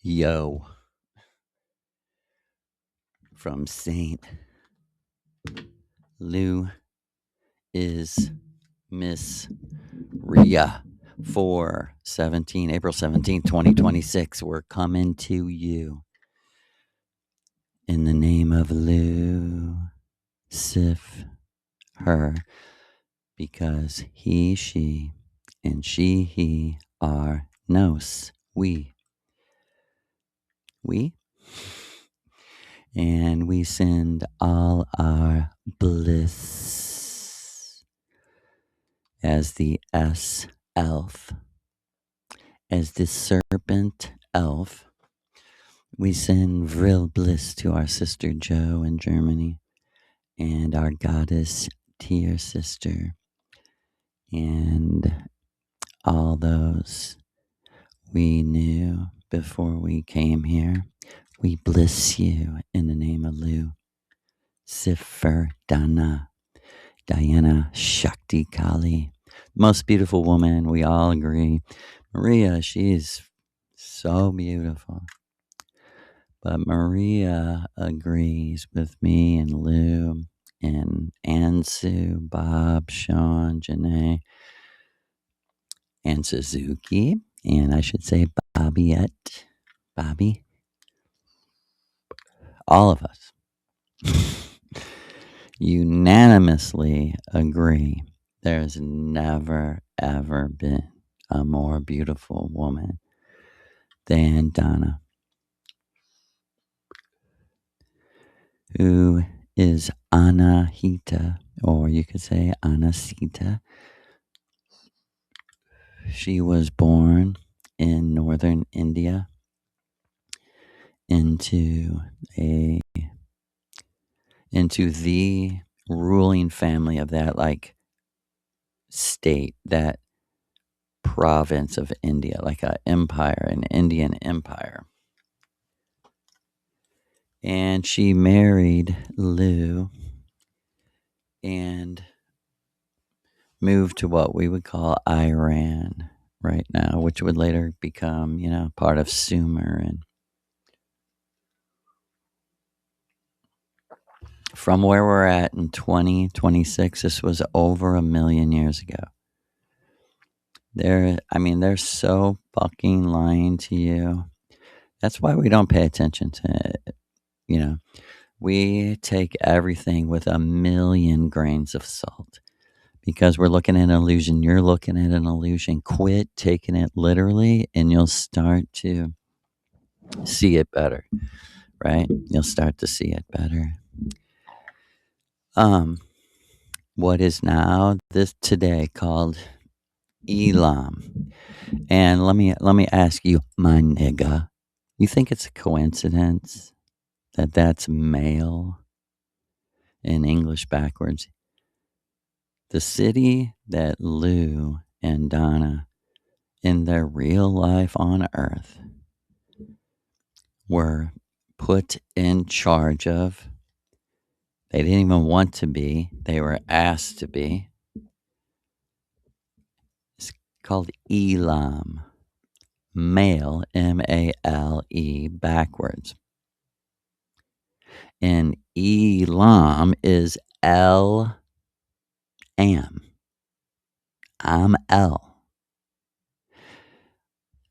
Yo, from Saint Lou is Miss Ria for April 17th, 2026. We're coming to you in the name of Lou Sif her because he, she, and she, he are nos. We. And we send all our bliss as the S elf, as the serpent elf. We send vril bliss to our sister Jo in Germany and our goddess Tier sister and all those we knew before we came here. We bliss you in the name of Lu, Sifar Dana, Diana Shakti Kali. Most beautiful woman, we all agree. Maria, she's so beautiful. But Maria agrees with me and Lou and Ansu, Bob, Sean, Janae, and Suzuki. And I should say Bobby, all of us unanimously agree there's never, ever been a more beautiful woman than Donna, who is Anahita, or you could say Anasita. She was born in northern India into the ruling family of that state, that province of India, like an empire, an Indian empire. And she married Lou and moved to what we would call Iran right now, which would later become, part of Sumer. And from where we're at in 2026, this was over 1 million years ago. They're so fucking lying to you. That's why we don't pay attention to it. We take everything with 1 million grains of salt because we're looking at an illusion. You're looking at an illusion. Quit taking it literally and you'll start to see it better, right? You'll start to see it better. What is now this today called Elam. And let me ask you, my nigga, you think it's a coincidence that that's male in English backwards? The city that Lou and Donna, in their real life on Earth, were put in charge of. They didn't even want to be. They were asked to be. It's called Elam. Male, M-A-L-E, backwards. And Elam is L-am. I'm L.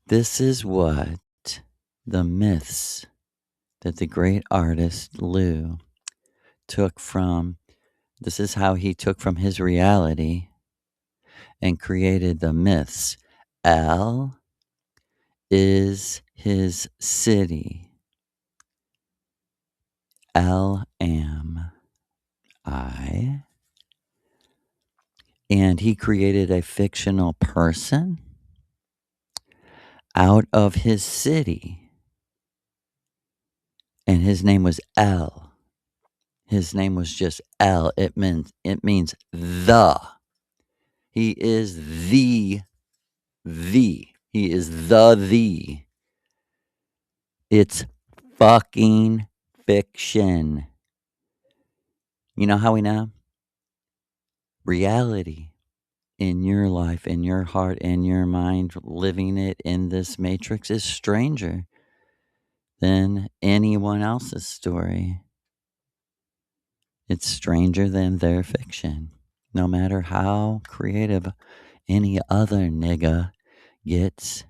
This is what the myths that the great artist Lou took from. This is how he took from his reality and created the myths. L is his city. L am I. And he created a fictional person out of his city. And his name was L. His name was just L. It means the. He is the. He is the. It's fucking fiction. You know how we know? Reality in your life, in your heart, in your mind, living it in this matrix is stranger than anyone else's story. It's stranger than their fiction. No matter how creative any other nigga gets,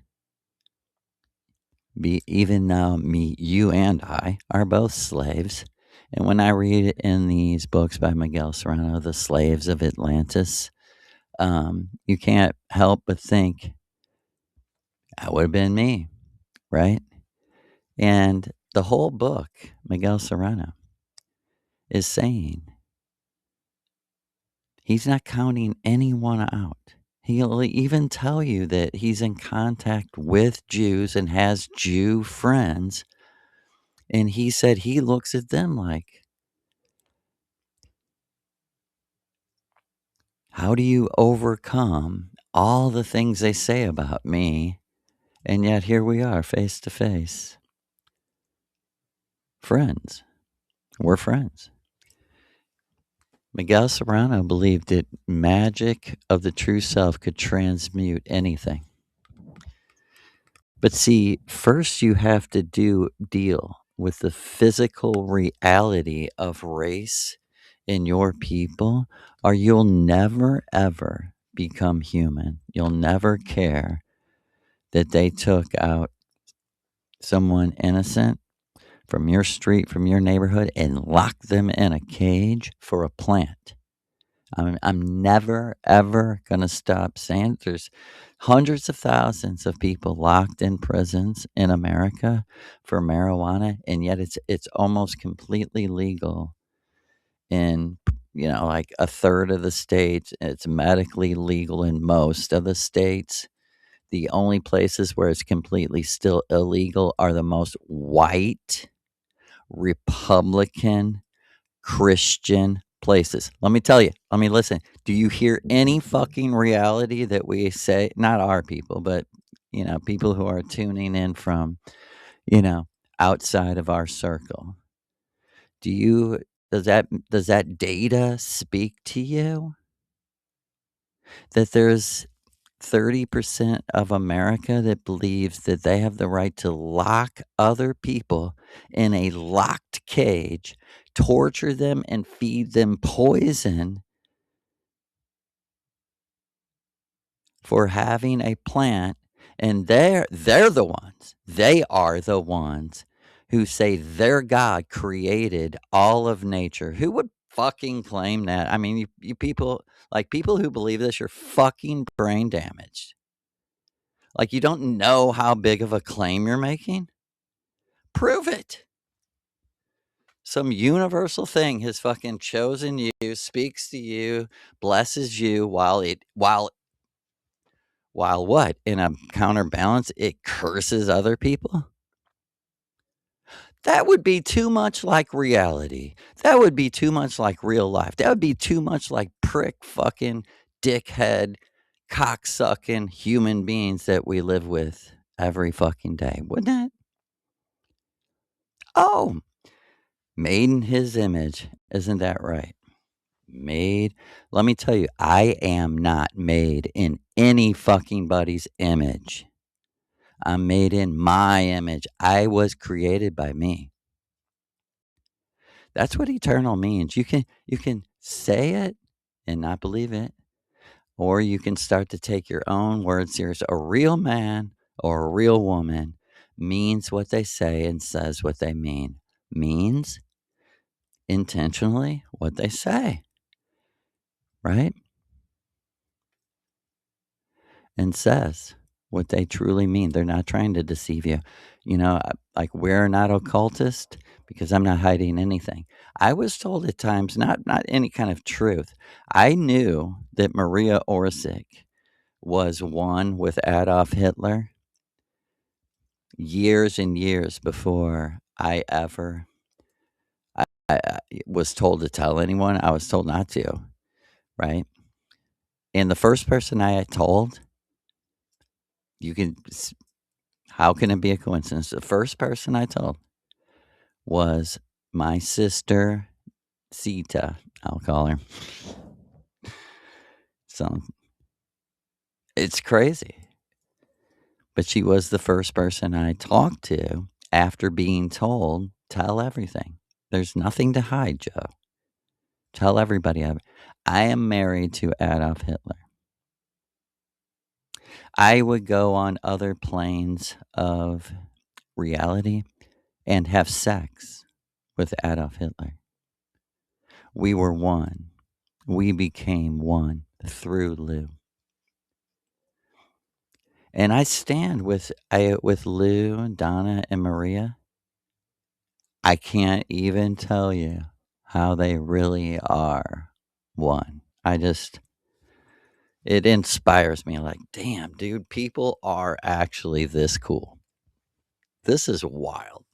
even though you and I are both slaves. And when I read in these books by Miguel Serrano, The Slaves of Atlantis, you can't help but think that would have been me, right? And the whole book, Miguel Serrano, is saying he's not counting anyone out. He'll even tell you that he's in contact with Jews and has Jew friends. And he said he looks at them like, how do you overcome all the things they say about me? And yet here we are, face to face. Friends. We're friends. Miguel Serrano believed that magic of the true self could transmute anything. But see, first you have to deal with the physical reality of race in your people, or you'll never ever become human. You'll never care that they took out someone innocent from your street, from your neighborhood, and locked them in a cage for a plant. I'm never, ever going to stop saying there's hundreds of thousands of people locked in prisons in America for marijuana, and yet it's almost completely legal in, like a third of the states. It's medically legal in most of the states. The only places where it's completely still illegal are the most white, Republican, Christian places. Let me tell you, listen. Do you hear any fucking reality that we say? Not our people, but, people who are tuning in from, you know, outside of our circle. Do you, does that data speak to you that there's 30% of America that believes that they have the right to lock other people in a locked cage, torture them, and feed them poison for having a plant? And they're the ones. They are the ones who say their God created all of nature. Who would fucking claim that? I mean, you people, like, people who believe this, you're fucking brain damaged. Like, you don't know how big of a claim you're making? Prove it. Some universal thing has fucking chosen you, speaks to you, blesses you, while what? In a counterbalance, it curses other people? That would be too much like reality. That would be too much like real life. That would be too much like prick fucking dickhead cocksucking human beings that we live with every fucking day, wouldn't it? Oh, made in his image. Isn't that right? Made. Let me tell you, I am not made in any fucking body's image. I'm made in my image. I was created by me. That's what eternal means. You can say it and not believe it, or you can start to take your own words serious. A real man or a real woman means what they say and says what they mean. Means intentionally what they say, right? And says what they truly mean. They're not trying to deceive you. Like, we're not occultist because I'm not hiding anything. I was told at times, not any kind of truth. I knew that Maria Orsic was one with Adolf Hitler years and years before I was told to tell anyone. I was told not to, right? And the first person I had told, you can how can it be a coincidence? The first person I told was my sister, Sita, I'll call her. So it's crazy. But she was the first person I talked to after being told, tell everything. There's nothing to hide, Joe. Tell everybody. I am married to Adolf Hitler. I would go on other planes of reality and have sex with Adolf Hitler. We were one. We became one through Lou. And I stand with Lou, Donna, and Maria. I can't even tell you how they really are one. It inspires me like, damn, dude, people are actually this cool. This is wild.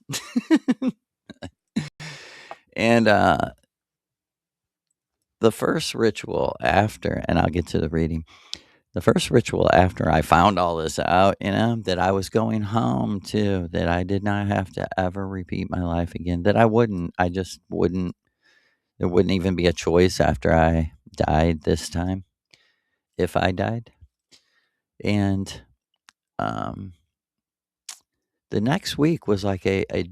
And the first ritual after, and I'll get to the reading, the first ritual after I found all this out, that I was going home to, that I did not have to ever repeat my life again, that I just wouldn't, there wouldn't even be a choice after I died this time, if I died. And um, the next week was like I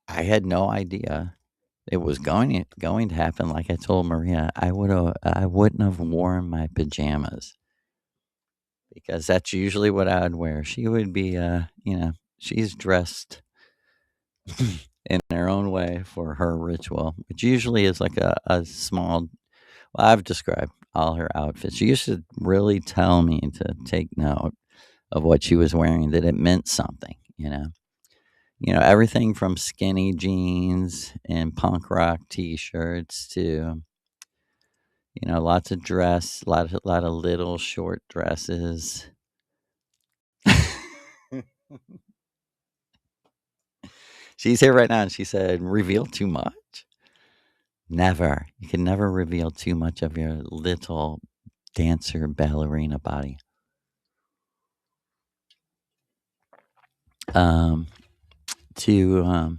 had no idea it was going to happen. Like I told Maria, I wouldn't have worn my pajamas because that's usually what I would wear. She would be, she's dressed in her own way for her ritual, which usually is like a small. Well, I've described all her outfits. She used to really tell me to take note of what she was wearing, that it meant something. Everything from skinny jeans and punk rock t-shirts to lots of dress, lot of little short dresses. She's here right now, and she said, "Reveal too much." Never. You can never reveal too much of your little dancer ballerina body. Um, to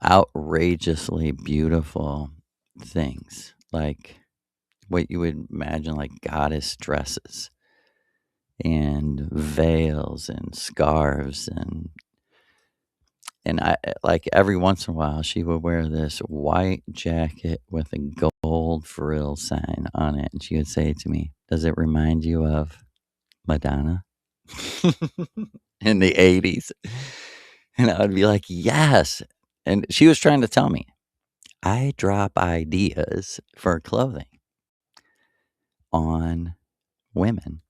outrageously beautiful things like what you would imagine, like goddess dresses and veils and scarves, and I like every once in a while she would wear this white jacket with a gold frill sign on it, and she would say to me, "Does it remind you of Madonna in the 80s?" And I would be like, "Yes." And she was trying to tell me I drop ideas for clothing on women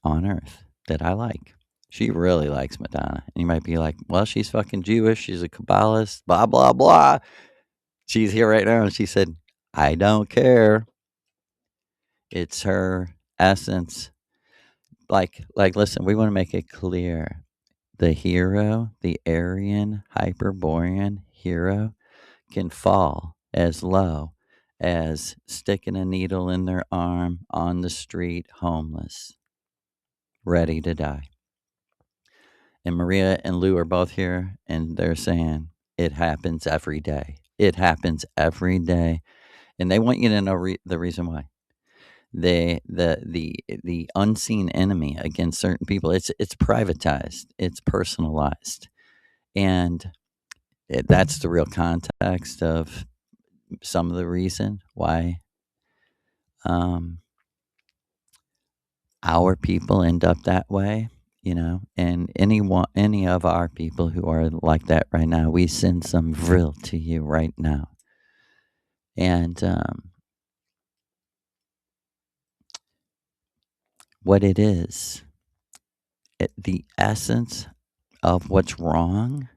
on earth that I like. She really likes Madonna. And you might be like, well, she's fucking Jewish. She's a Kabbalist, blah, blah, blah. She's here right now. And she said, I don't care. It's her essence. Listen, we want to make it clear. The hero, the Aryan, Hyperborean hero, can fall as low as sticking a needle in their arm on the street, homeless, ready to die. And Maria and Lou are both here, and they're saying it happens every day. It happens every day, and they want you to know the reason why. The unseen enemy against certain people. It's privatized. It's personalized, and that's the real context of some of the reason why um, our people end up that way. And any of our people who are like that right now, we send some vril to you right now. And what it is, the essence of what's wrong,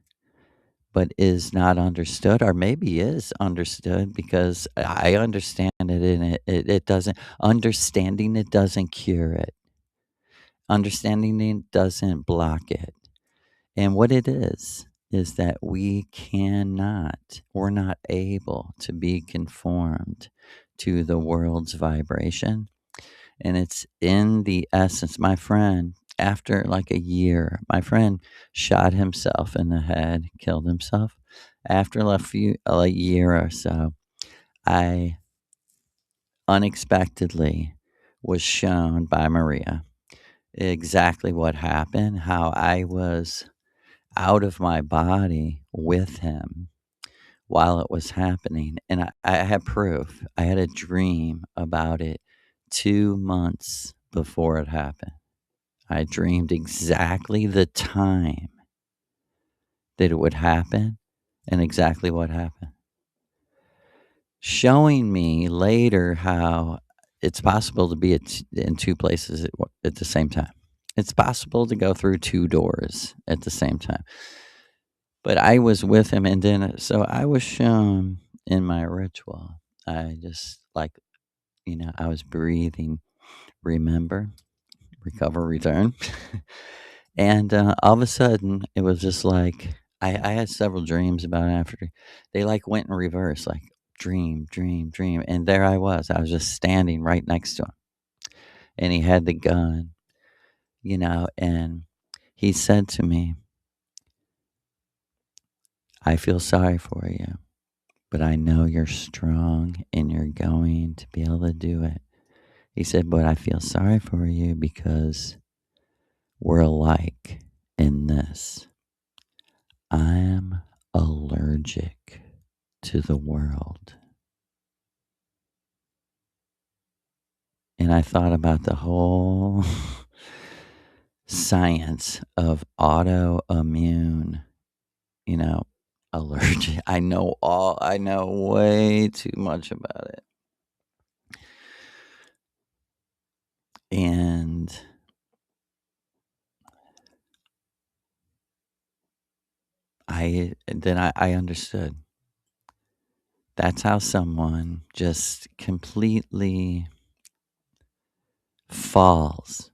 but is not understood, or maybe is understood because I understand it, and it doesn't. Understanding it doesn't cure it. Understanding it doesn't block it. And what it is that we're not able to be conformed to the world's vibration. And it's in the essence. My friend, after like a year, my friend shot himself in the head, killed himself. After a year or so, I unexpectedly was shown by Maria exactly what happened, how I was out of my body with him while it was happening. And I had proof. I had a dream about it 2 months before it happened. I dreamed exactly the time that it would happen and exactly what happened, showing me later how it's possible to be in two places at the same time. It's possible to go through two doors at the same time. But I was with him, and then so I was shown in my ritual. I just like, I was breathing, remember, recover, return. And all of a sudden, it was just like I had several dreams about it after. They like went in reverse, like dream, dream, dream. And there I was. I was just standing right next to him. And he had the gun, and he said to me, I feel sorry for you, but I know you're strong and you're going to be able to do it. He said, but I feel sorry for you because we're alike in this. I'm allergic to the world. And I thought about the whole science of autoimmune, you know, allergic. I know way too much about it. And I understood. That's how someone just completely falls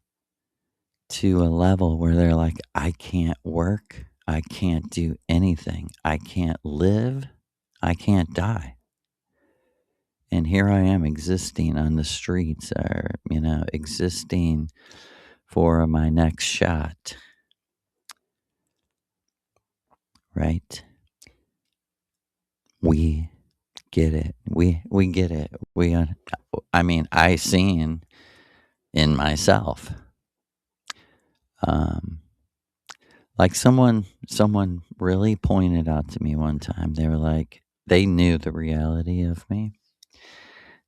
to a level where they're like, I can't work, I can't do anything, I can't live, I can't die. And here I am existing on the streets, or, existing for my next shot, right? We get it. We get it. I seen in myself. Um, like someone really pointed out to me one time. They were like, they knew the reality of me.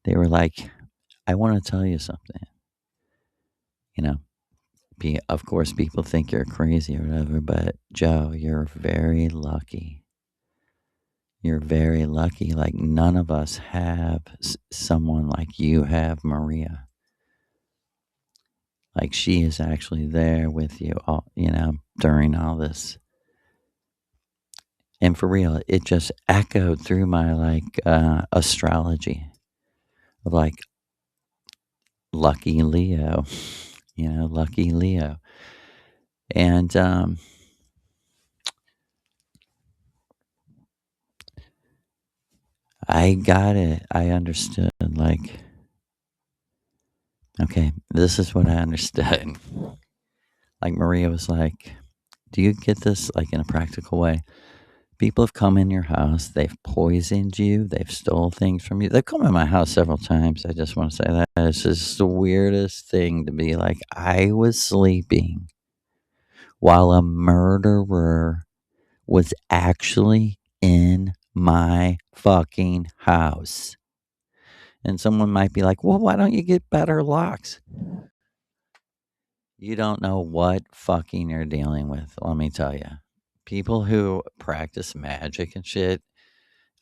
They were like, I want to tell you something. You know, of course, people think you're crazy or whatever, but Joe, you're very lucky. You're very lucky. Like, none of us have someone like you have Maria. Like, she is actually there with you, during all this. And for real, it just echoed through my astrology of like lucky Leo, lucky Leo. And I got it. I understood. Like, okay, this is what I understood. Like, Maria was like, do you get this like in a practical way? People have come in your house, they've poisoned you, they've stole things from you. They've come in my house several times. I just want to say that. It's just the weirdest thing to be like, I was sleeping while a murderer was actually in my fucking house. And someone might be like, well, why don't you get better locks? You don't know what fucking you're dealing with, let me tell you. People who practice magic and shit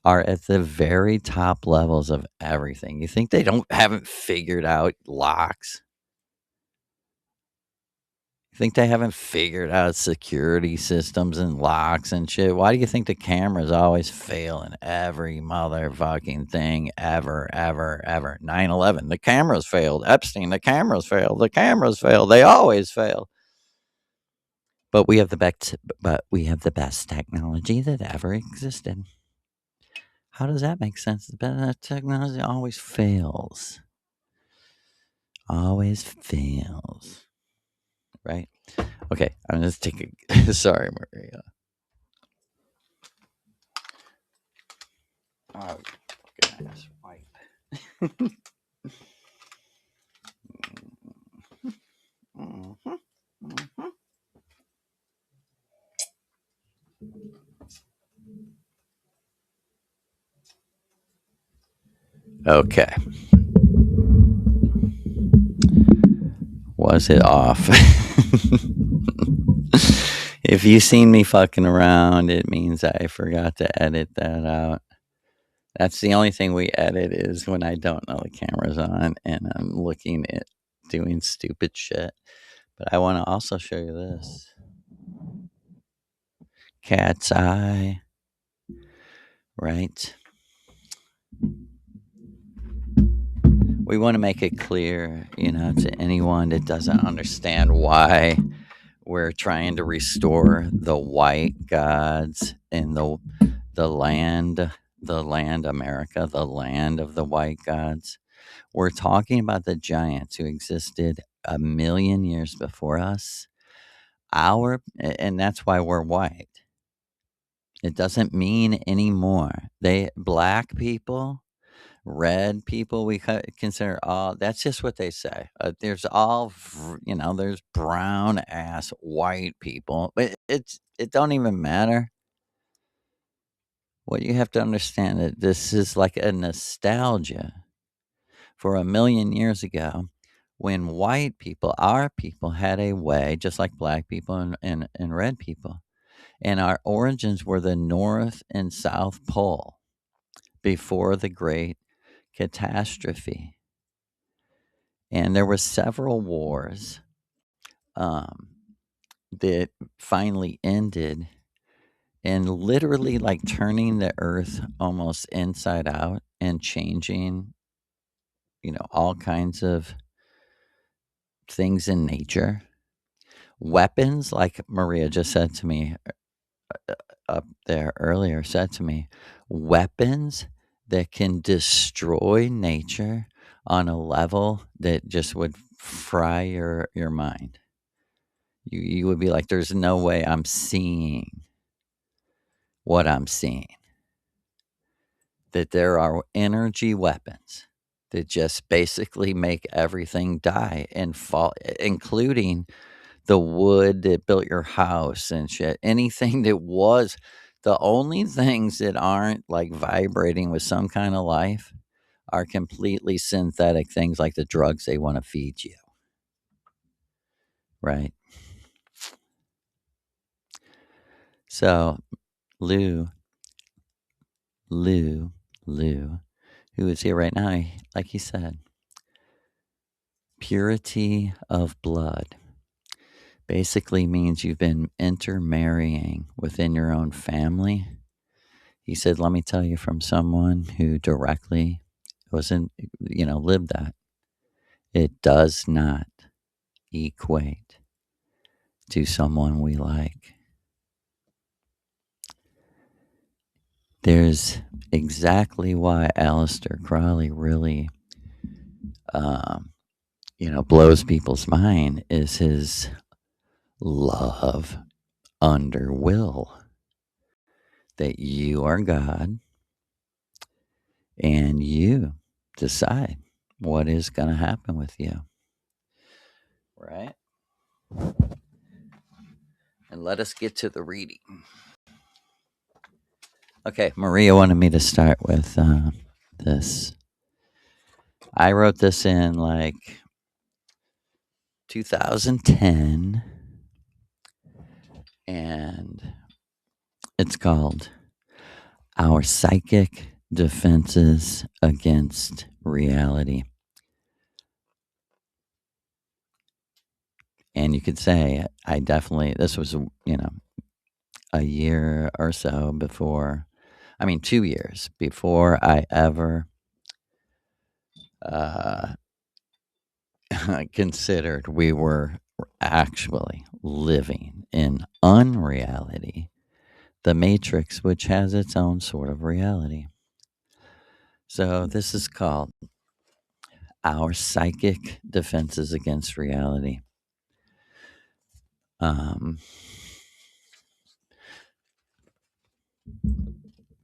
are at the very top levels of everything. You think they haven't figured out locks? You think they haven't figured out security systems and locks and shit? Why do you think the cameras always fail in every motherfucking thing ever, ever, ever? 9/11, the cameras failed. Epstein, the cameras failed. The cameras failed. They always fail. But we have the best technology that ever existed. How does that make sense? The technology always fails. Always fails. Right? Okay, I'm just taking. Sorry, Maria. Oh, goodness. Wipe. Mhm, mhm. Okay. Was it off? If you seen me fucking around, it means I forgot to edit that out. That's the only thing we edit is when I don't know the camera's on and I'm looking at doing stupid shit. But I want to also show you this. Cat's eye. Right? We want to make it clear, to anyone that doesn't understand why we're trying to restore the white gods in the land, America, the land of the white gods. We're talking about the giants who existed a million years before us. And that's why we're white. It doesn't mean anymore. Black people, red people, we consider all. That's just what they say. There's brown ass white people, but it don't even matter. What you have to understand that this is like a nostalgia for a million years ago, when white people, our people, had a way, just like black people and red people, and our origins were the North and South Pole before the Great Catastrophe. And there were several wars that finally ended and literally like turning the earth almost inside out and changing, all kinds of things in nature. Weapons, like Maria just said to me up there earlier, said to me, weapons that can destroy nature on a level that just would fry your mind. You would be like, there's no way I'm seeing what I'm seeing. That there are energy weapons that just basically make everything die and fall, including the wood that built your house and shit. Anything that was the only things that aren't like vibrating with some kind of life are completely synthetic things like the drugs they want to feed you. Right? So, Lou, who is here right now, like he said, purity of blood basically means you've been intermarrying within your own family. He said, let me tell you from someone who directly lived that. It does not equate to someone we like. There's exactly why Aleister Crowley really, blows people's mind is his love under will. That you are God and you decide what is going to happen with you. Right? And let us get to the reading. Okay, Maria wanted me to start with this. I wrote this in like 2010, and it's called Our Psychic Defenses Against Reality. And you could say this was, a year or so before, 2 years before I ever considered we were actually living in unreality, the Matrix, which has its own sort of reality. So this is called Our Psychic Defenses Against Reality.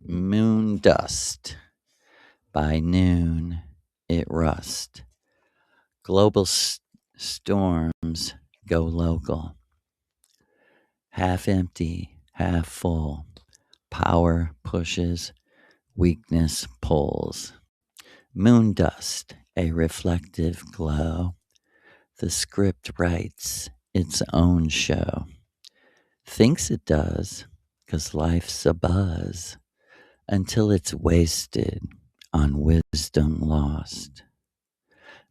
Moon dust. By noon, it rust. Global storms go local. Half empty, half full. Power pushes, weakness pulls. Moon dust, a reflective glow. The script writes its own show. Thinks it does, 'cause life's a buzz, until it's wasted on wisdom lost.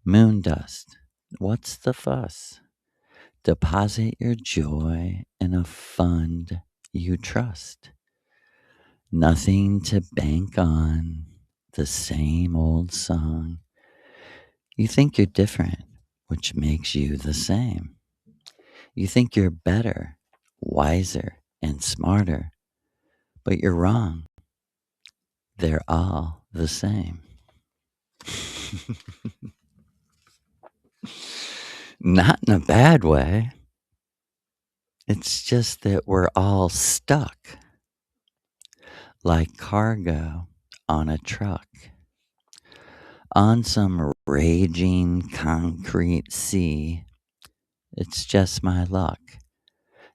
Moon dust, what's the fuss? Deposit your joy in a fund you trust. Nothing to bank on, the same old song. You think you're different, which makes you the same. You think you're better, wiser, and smarter, but you're wrong. They're all the same. Not in a bad way. It's just that we're all stuck like cargo on a truck on some raging concrete sea. It's just my luck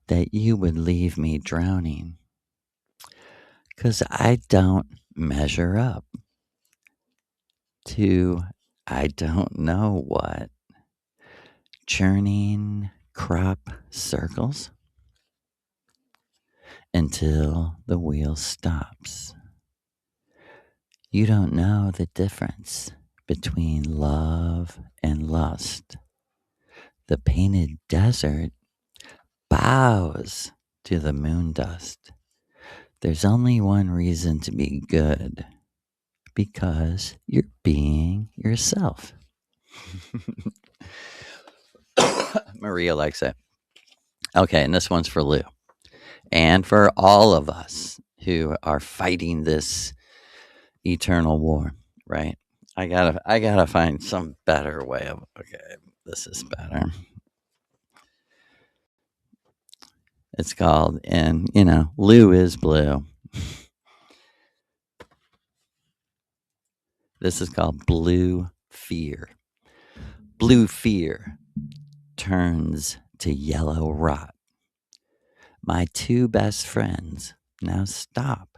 that you would leave me drowning, 'cause I don't measure up to I don't know what, churning crop circles until the wheel stops. You don't know the difference between love and lust. The painted desert bows to the moon dust. There's only one reason to be good, because you're being yourself. Maria likes it. Okay, and this one's for Lou. And for all of us who are fighting this eternal war, right? I gotta find some better way of, okay, this is better. It's called, and Lou is blue. This is called blue fear. Blue fear turns to yellow rot. My two best friends now stop.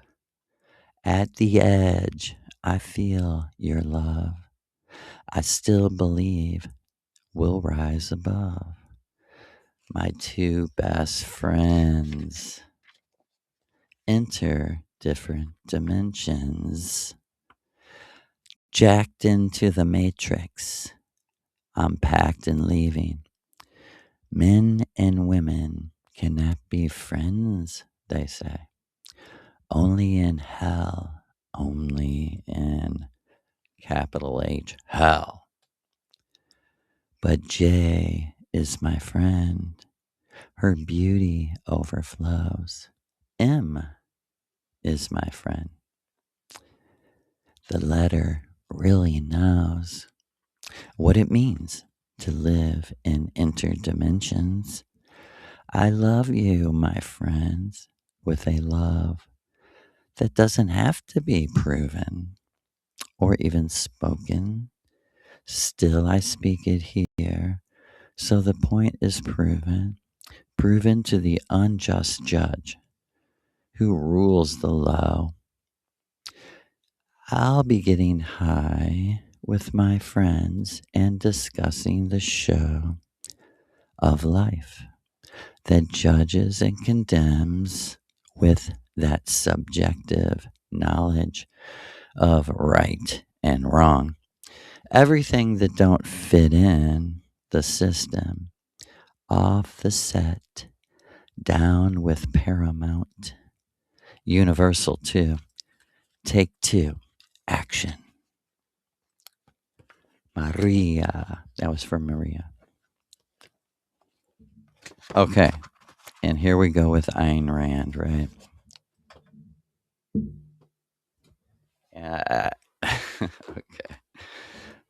At the edge, I feel your love. I still believe we'll rise above. My two best friends enter different dimensions. Jacked into the matrix, I'm packed and leaving. Men and women cannot be friends, they say. Only in hell, only in capital H, hell. But J is my friend. Her beauty overflows. M is my friend. The letter really knows what it means to live in interdimensions. I love you, my friends, with a love that doesn't have to be proven or even spoken. Still, I speak it here, so the point is proven to the unjust judge who rules the low. I'll be getting high with my friends and discussing the show of life that judges and condemns with that subjective knowledge of right and wrong. Everything that don't fit in the system, off the set, down with Paramount. Universal 2. Take 2. Action. Maria. That was for Maria. Okay. And here we go with Ayn Rand, right? Okay.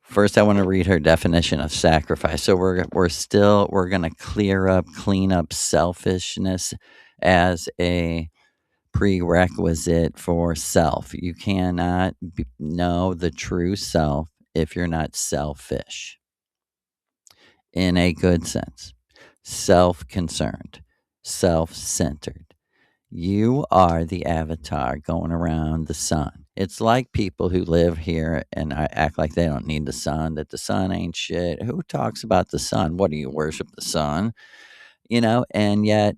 First, I want to read her definition of sacrifice. So we're going to clean up selfishness as a prerequisite for self. You cannot know the true self if you're not selfish in a good sense. Self-concerned, self-centered. You are the avatar going around the sun. It's like people who live here and act like they don't need the sun, that the sun ain't shit. Who talks about the sun? What do you worship the sun? And yet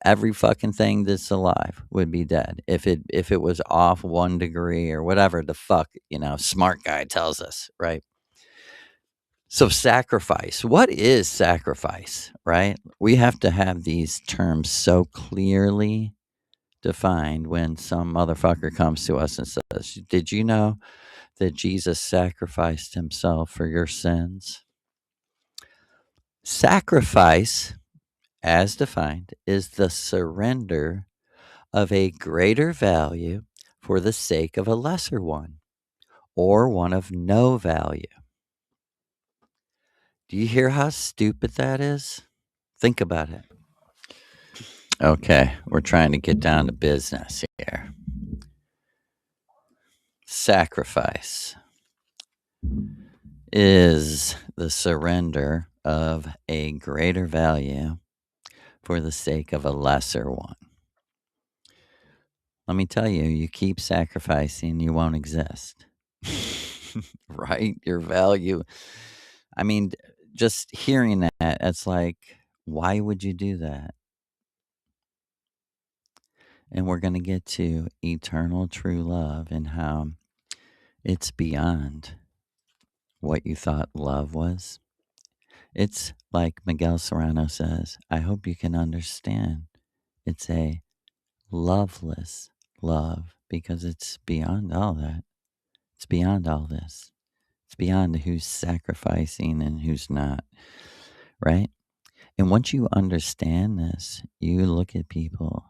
every fucking thing that's alive would be dead if it was off 1 degree or whatever the fuck, smart guy tells us, right? So sacrifice. What is sacrifice, right? We have to have these terms so clearly defined when some motherfucker comes to us and says, "Did you know that Jesus sacrificed himself for your sins?" Sacrifice, as defined, is the surrender of a greater value for the sake of a lesser one, or one of no value. Do you hear how stupid that is? Think about it. Okay, we're trying to get down to business here. Sacrifice is the surrender of a greater value for the sake of a lesser one. Let me tell you, you keep sacrificing, you won't exist. Right? Your value. I mean, just hearing that, it's like, why would you do that? And we're going to get to eternal true love and how it's beyond what you thought love was. It's like Miguel Serrano says, I hope you can understand. It's a loveless love because it's beyond all that. It's beyond all this. It's beyond who's sacrificing and who's not, right? And once you understand this, you look at people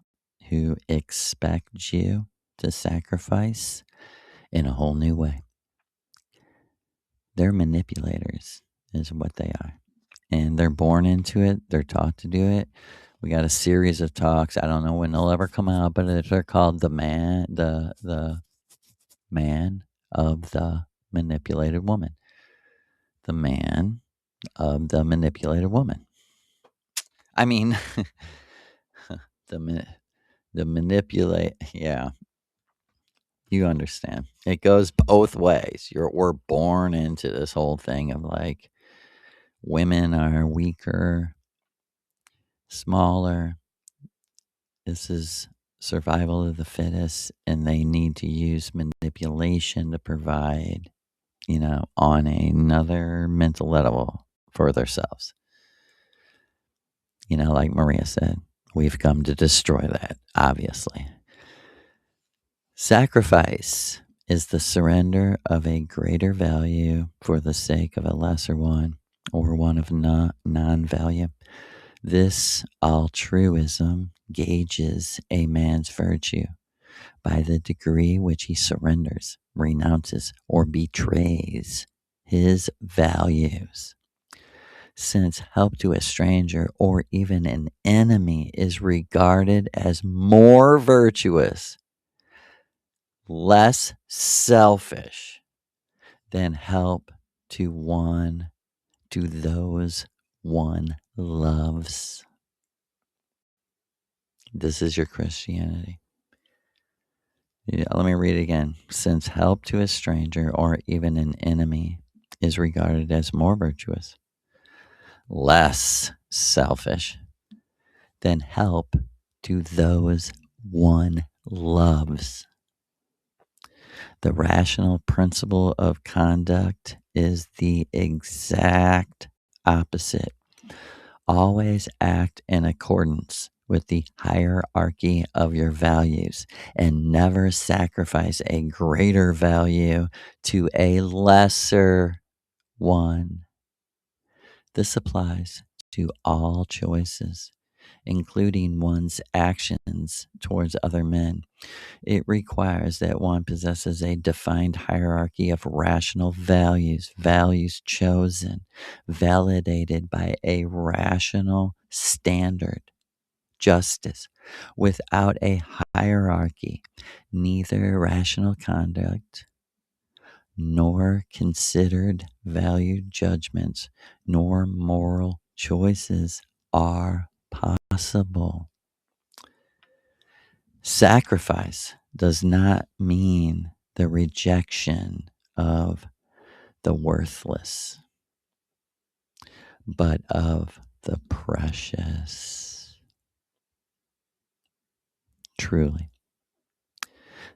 who expect you to sacrifice in a whole new way. They're manipulators, is what they are. And they're born into it, they're taught to do it. We got a series of talks. I don't know when they'll ever come out, but they're called the man of the manipulated woman. The man of the manipulated woman. I mean, the manipulate. Yeah, you understand. It goes both ways. We're born into this whole thing of like women are weaker, smaller. This is survival of the fittest, and they need to use manipulation to provide, on another mental level for themselves. Like Maria said, we've come to destroy that, obviously. Sacrifice is the surrender of a greater value for the sake of a lesser one or one of non-value. This altruism gauges a man's virtue by the degree which he surrenders, renounces, or betrays his values. Since help to a stranger or even an enemy is regarded as more virtuous, less selfish than help to those one loves. This is your Christianity. Yeah, let me read it again. Since help to a stranger or even an enemy is regarded as more virtuous, less selfish than help to those one loves. The rational principle of conduct is the exact opposite. Always act in accordance with the hierarchy of your values and never sacrifice a greater value to a lesser one. This applies to all choices, including one's actions towards other men. It requires that one possesses a defined hierarchy of rational values chosen, validated by a rational standard. Justice. Without a hierarchy, neither rational conduct nor considered valued judgments nor moral choices are possible. Sacrifice does not mean the rejection of the worthless, but of the precious. Truly.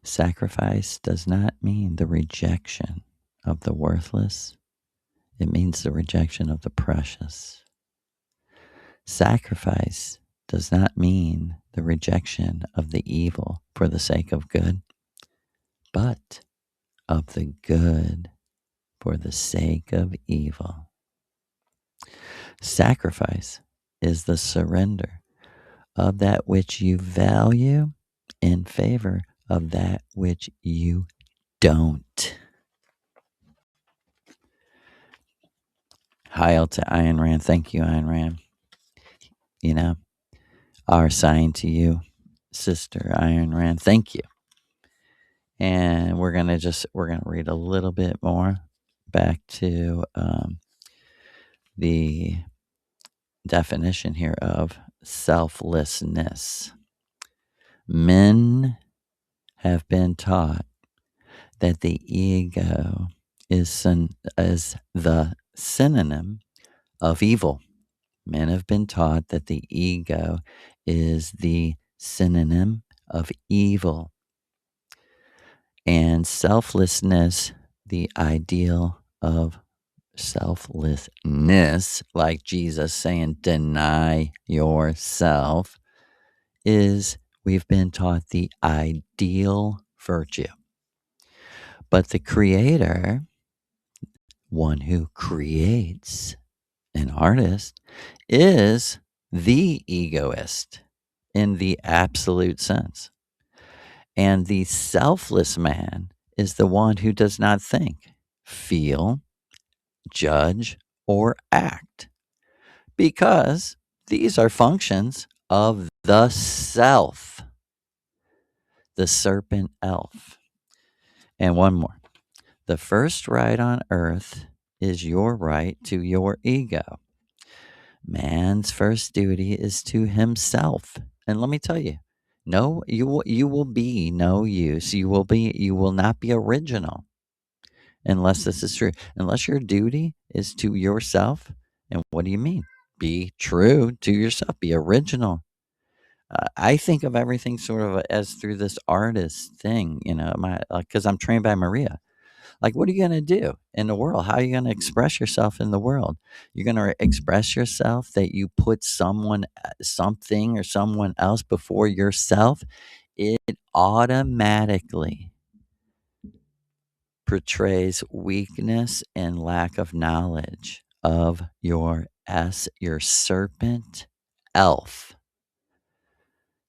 Sacrifice does not mean the rejection of the worthless, it means the rejection of the precious. Sacrifice does not mean the rejection of the evil for the sake of good, but of the good for the sake of evil. Sacrifice is the surrender of that which you value in favor of that which you don't. Heil to Ayn Rand. Thank you, Ayn Rand. You know, our sign to you, Sister Ayn Rand. Thank you. And we're gonna read a little bit more back to the definition here of selflessness. Men have been taught that the ego is the synonym of evil. Men have been taught that the ego is the synonym of evil. And selflessness, the ideal of selflessness, like Jesus saying, deny yourself, is we've been taught the ideal virtue. But the creator, one who creates, an artist, is the egoist in the absolute sense. And the selfless man is the one who does not think, feel, judge, or act, because these are functions of the self, the serpent elf. And one more. The first right on earth is your right to your ego. Man's first duty is to himself. And let me tell you, no, you will be no use. You will not be original unless this is true. Unless your duty is to yourself. And what do you mean? Be true to yourself. Be original. I think of everything sort of as through this artist thing, because I'm trained by Maria. Like, what are you going to do in the world? How are you going to express yourself in the world? You're going to express yourself that you put something, or someone else before yourself. It automatically portrays weakness and lack of knowledge of your serpent elf.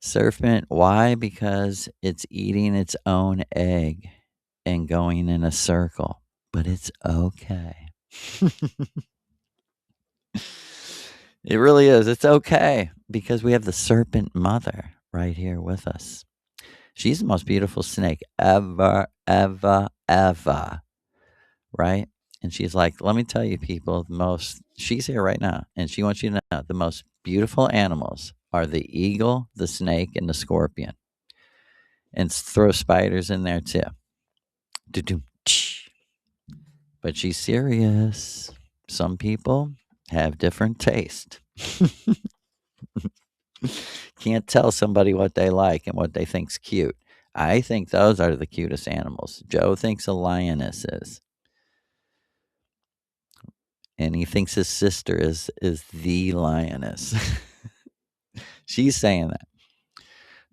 Serpent, why? Because it's eating its own egg and going in a circle. But it's okay. It really is. It's okay because we have the serpent mother right here with us. She's the most beautiful snake ever, ever, ever. Right? And she's like, let me tell you, people, she's here right now. And she wants you to know the most beautiful animals are the eagle, the snake, and the scorpion. And throw spiders in there too. But she's serious. Some people have different taste. Can't tell somebody what they like and what they think's cute. I think those are the cutest animals. Joe thinks a lioness is. And he thinks his sister is the lioness. She's saying that.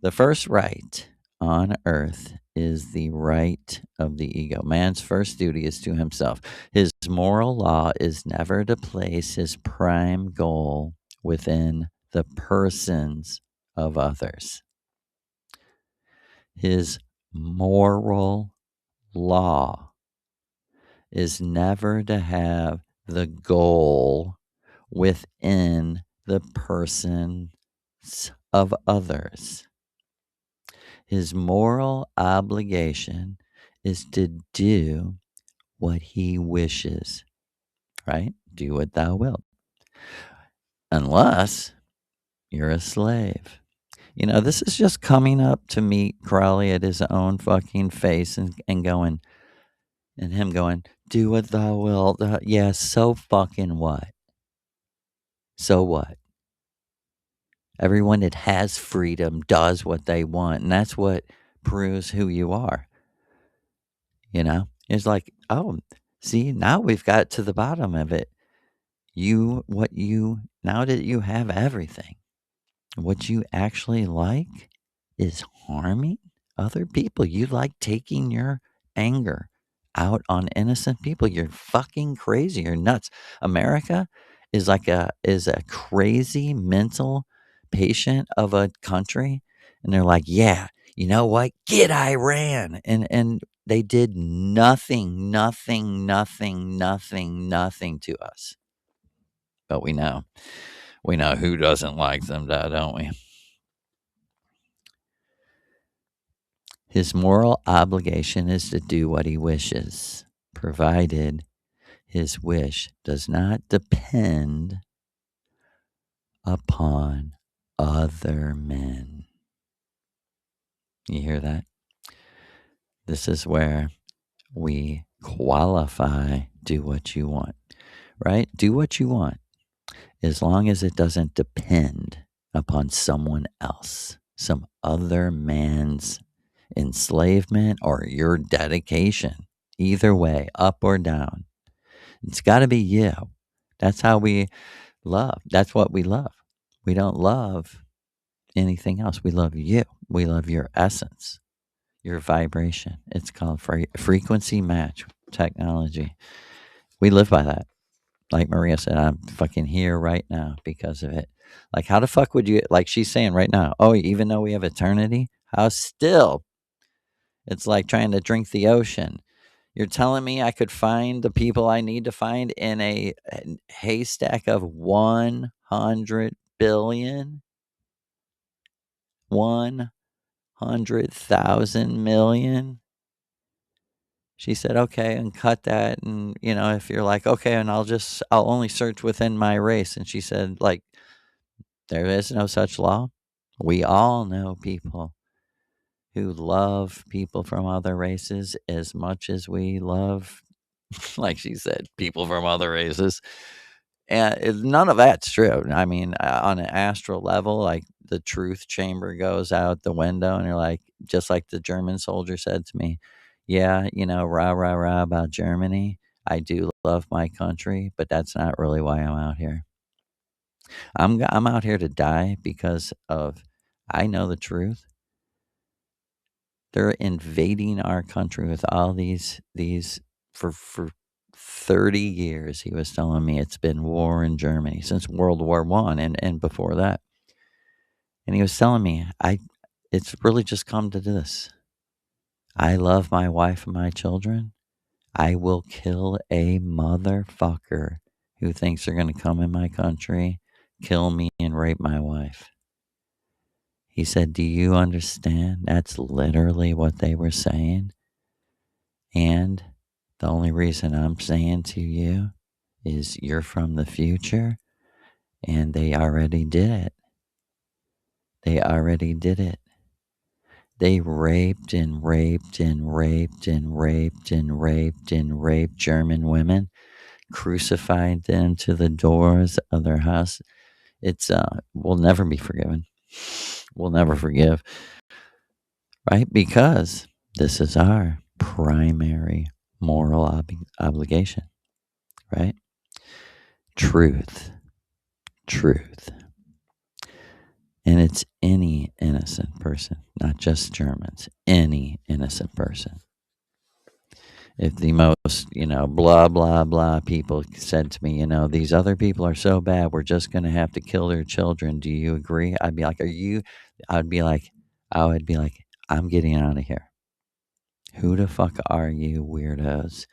The first right on earth is the right of the ego. Man's first duty is to himself. His moral law is never to place his prime goal within the persons of others. His moral law is never to have the goal within the persons of others. His moral obligation is to do what he wishes, right? Do what thou wilt. Unless you're a slave. This is just coming up to meet Crowley at his own fucking face and going, and him going, do what thou wilt. Yeah, so fucking what? So what? Everyone that has freedom does what they want, and that's what proves who you are. It's like, oh, see, now we've got to the bottom of it. Now that you have everything, what you actually like is harming other people. You like taking your anger out on innocent people. You're fucking crazy. You're nuts. America is a crazy mental patient of a country, and they're like, yeah, you know what? Get Iran, and they did nothing, nothing, nothing, nothing, nothing to us. But we know who doesn't like them, don't we? His moral obligation is to do what he wishes, provided his wish does not depend upon other men. You hear that? This is where we qualify do what you want, right? Do what you want as long as it doesn't depend upon someone else, some other man's enslavement or your dedication. Either way, up or down. It's got to be you. That's how we love. That's what we love. We don't love anything else. We love you. We love your essence, your vibration. It's called frequency match technology. We live by that. Like Maria said, I'm fucking here right now because of it. Like, how the fuck would you, like she's saying right now, oh, even though we have eternity, how still it's like trying to drink the ocean. You're telling me I could find the people I need to find in a haystack of 100 billion, 100,000 million? She said, okay, and cut that. And, if you're like, okay, and I'll only search within my race. And she said, like, there is no such law. We all know people who love people from other races as much as we love, like she said, people from other races. And none of that's true. I mean, on an astral level, like the truth chamber goes out the window, and you're like, just like the German soldier said to me, yeah, rah, rah, rah about Germany. I do love my country, but that's not really why I'm out here. I'm out here to die because I know the truth. They're invading our country with all these for 30 years. He was telling me it's been war in Germany since World War One and before that. And he was telling me it's really just come to this. I love my wife and my children. I will kill a motherfucker who thinks they're going to come in my country, kill me, and rape my wife. He said, do you understand? That's literally what they were saying. And the only reason I'm saying to you is you're from the future, and they already did it. They already did it. They raped and raped and raped and raped and raped and raped German women, crucified them to the doors of their house. It's we'll never be forgiven. We'll never forgive. Right? Because this is our primary moral obligation. Right? Truth. And it's any innocent person, not just Germans, any innocent person. If the most, blah, blah, blah people said to me, these other people are so bad, we're just going to have to kill their children. Do you agree? I'd be like, I would be like, I'm getting out of here. Who the fuck are you, weirdos?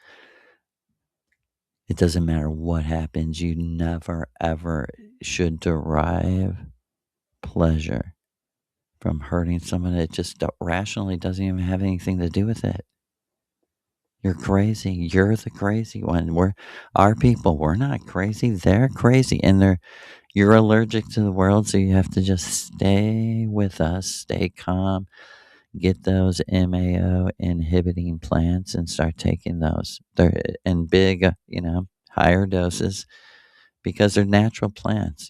It doesn't matter what happens. You never, ever should derive pleasure from hurting someone that just rationally doesn't even have anything to do with it. You're crazy. You're the crazy one. Our people, we're not crazy. They're crazy. And You're allergic to the world, so you have to just stay with us, stay calm, get those MAO inhibiting plants and start taking those. They're in big, higher doses because they're natural plants,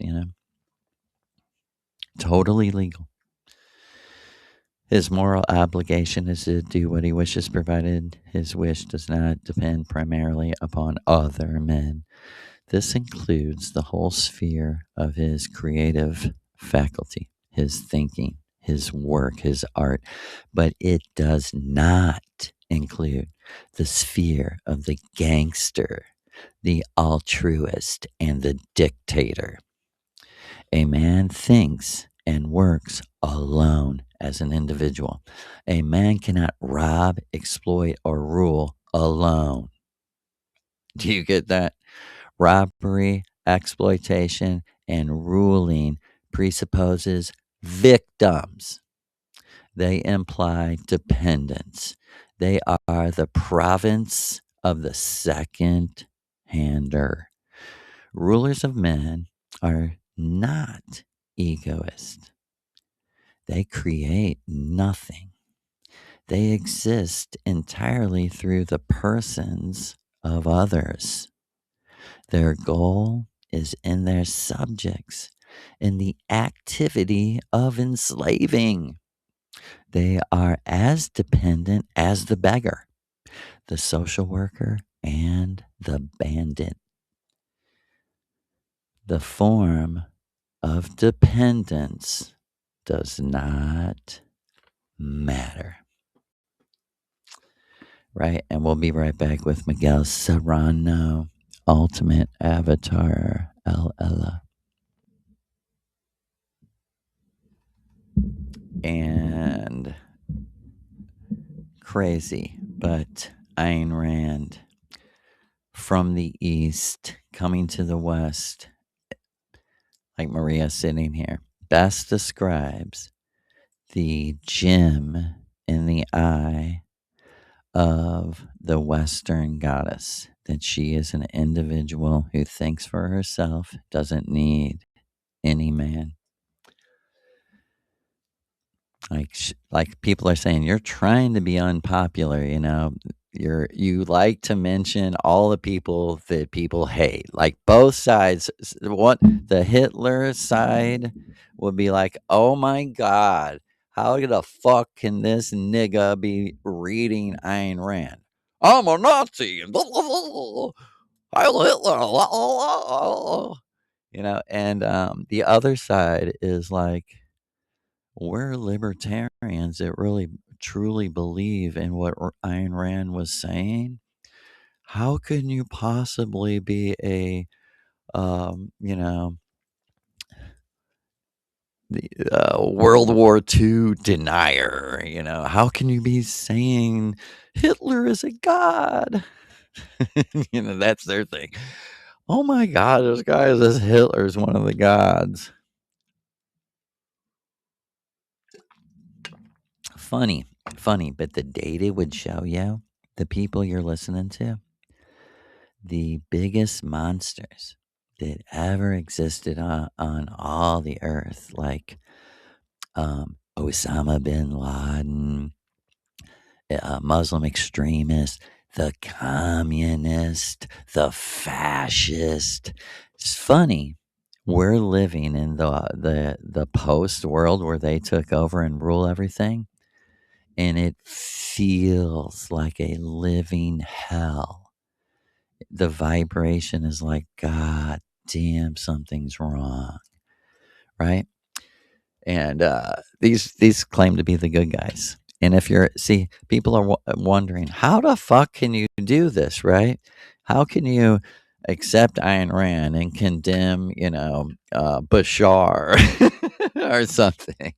totally legal. His moral obligation is to do what he wishes, provided his wish does not depend primarily upon other men. This includes the whole sphere of his creative faculty, his thinking, his work, his art, but it does not include the sphere of the gangster, the altruist, and the dictator. A man thinks and works alone as an individual. A man cannot rob, exploit, or rule alone. Do you get that? Robbery, exploitation, and ruling presupposes victims. They imply dependence. They are the province of the second hander. Rulers of men are not egoists. They create nothing. They exist entirely through the persons of others. Their goal is in their subjects, in the activity of enslaving. They are as dependent as the beggar, the social worker, and the bandit. The form of dependence does not matter. Right? And we'll be right back with Miguel Serrano, Ultimate Avatar LL. And crazy, but Ayn Rand from the East coming to the West, like Maria sitting here, best describes the gem in the eye of the Western goddess, that she is an individual who thinks for herself, doesn't need any man. Like people are saying, you're trying to be unpopular, you like to mention all the people that people hate, like both sides. What the Hitler side would be like, oh my god, how the fuck can this nigga be reading Ayn Rand? I'm a Nazi. Heil Hitler. And the other side is like, we're libertarians that really truly believe in what Ayn Rand was saying. How can you possibly be a, World War II denier? How can you be saying Hitler is a god? That's their thing. Oh my God, this guy says Hitler is one of the gods. Funny, but the data would show you the people you're listening to, the biggest monsters that ever existed on all the earth, like Osama bin Laden, Muslim extremist, the communist, the fascist. It's funny. We're living in the post world where they took over and rule everything, and it feels like a living hell. The vibration is like, God damn, something's wrong, right? And these claim to be the good guys. And if people are wondering, how the fuck can you do this, right? How can you accept Ayn Rand and condemn, Bashar or something?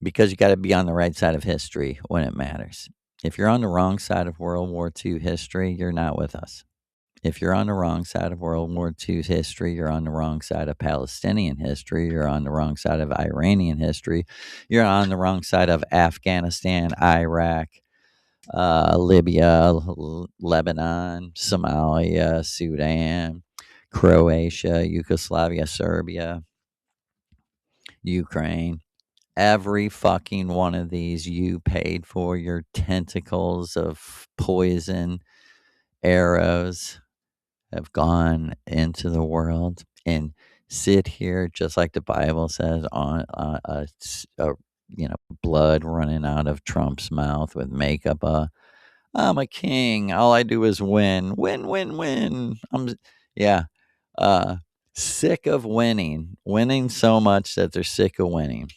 Because you got to be on the right side of history when it matters. If you're on the wrong side of World War II history, you're not with us. If you're on the wrong side of World War II history, you're on the wrong side of Palestinian history, you're on the wrong side of Iranian history, you're on the wrong side of Afghanistan, Iraq, Libya, Lebanon, Somalia, Sudan, Croatia, Yugoslavia, Serbia, Ukraine. Every fucking one of these you paid for. Your tentacles of poison arrows have gone into the world and sit here just like the Bible says on blood running out of Trump's mouth with makeup. I'm a king. All I do is win, win, win, win. Yeah. Uh, Sick of winning so much that they're sick of winning.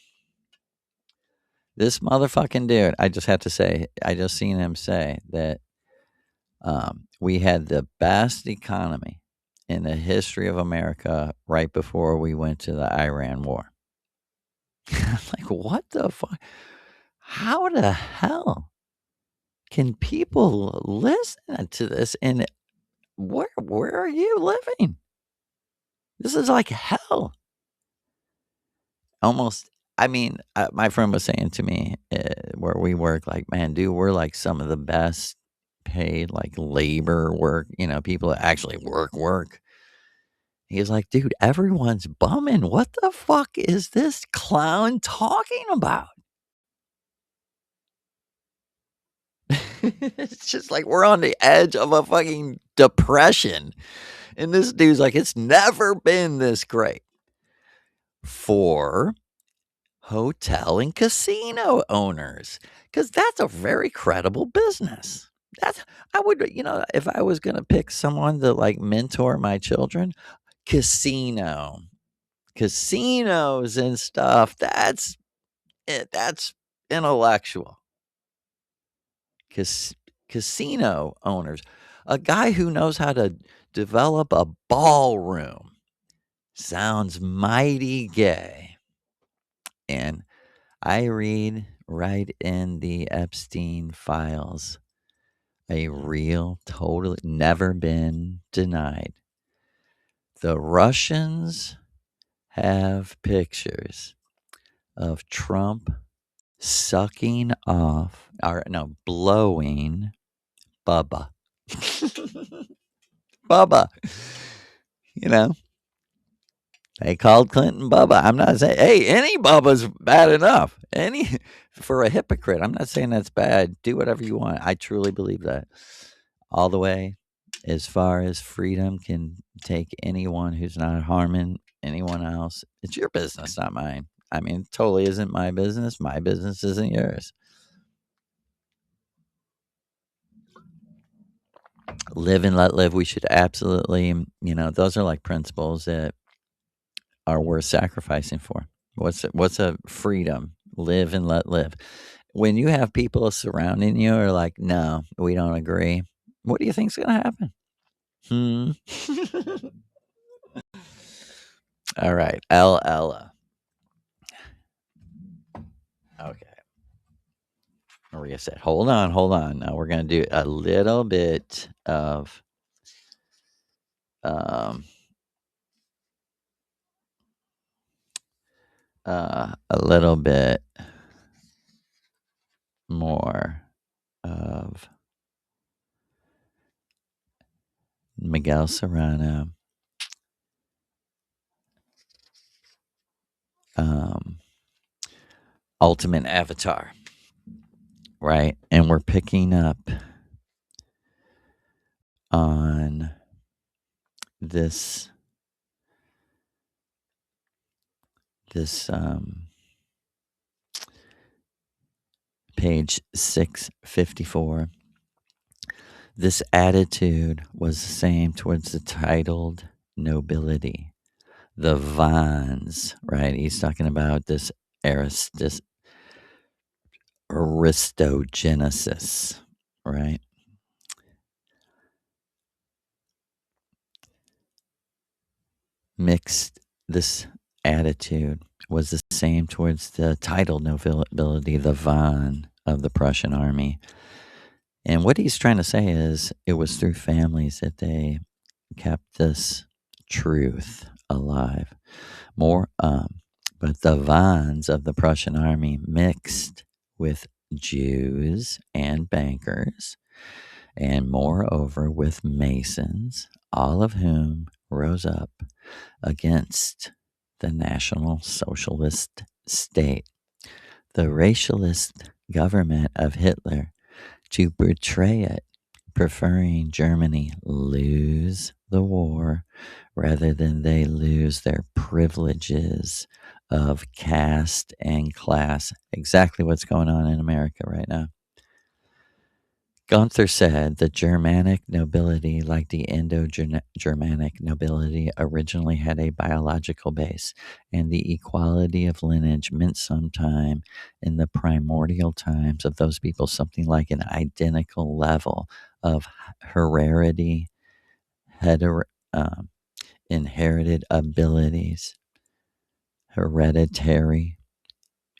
This motherfucking dude, I just have to say, I just seen him say that we had the best economy in the history of America right before we went to the Iran war. Like, what the fuck? How the hell can people listen to this? And where are you living? This is like hell. Almost. I mean, my friend was saying to me where we work, like, man, dude, we're like some of the best paid, like labor work. People that actually work. He's like, dude, everyone's bumming. What the fuck is this clown talking about? It's just like we're on the edge of a fucking depression. And this dude's like, it's never been this great for hotel and casino owners because that's a very credible business. I would, if I was going to pick someone to like mentor my children, casinos and stuff. That's it. That's intellectual. Casino owners, a guy who knows how to develop a ballroom sounds mighty gay. And I read right in the Epstein files a real, totally never been denied. The Russians have pictures of Trump sucking off, or no, blowing Bubba. Bubba. You know, they called Clinton Bubba. I'm not saying, hey, any Bubba's bad enough. Any for a hypocrite. I'm not saying that's bad. Do whatever you want. I truly believe that. All the way as far as freedom can take anyone who's not harming anyone else. It's your business, not mine. I mean, it totally isn't my business. My business isn't yours. Live and let live. We should absolutely, those are like principles that are worth sacrificing for. What's a freedom? Live and let live. When you have people surrounding you are like, no, we don't agree. What do you think's going to happen? All right, Ella. Okay. Maria said, hold on. Now we're going to do a little bit of a little bit more of Miguel Serrano. Ultimate Avatar. Right? And we're picking up on this page 654. This attitude was the same towards the titled nobility, the Vans, right? He's talking about this Aristogenesis, right? Mixed, this attitude was the same towards the titled nobility, the Van of the Prussian army. And what he's trying to say is it was through families that they kept this truth alive. But the Vans of the Prussian army mixed with Jews and bankers, and moreover with Masons, all of whom rose up against the National Socialist state, the racialist government of Hitler, to betray it, preferring Germany lose the war rather than they lose their privileges of caste and class. Exactly what's going on in America right now. Gunther said the Germanic nobility, like the Indo-Germanic nobility, originally had a biological base, and the equality of lineage meant sometime in the primordial times of those people something like an identical level of heredity, heter, um, inherited abilities, hereditary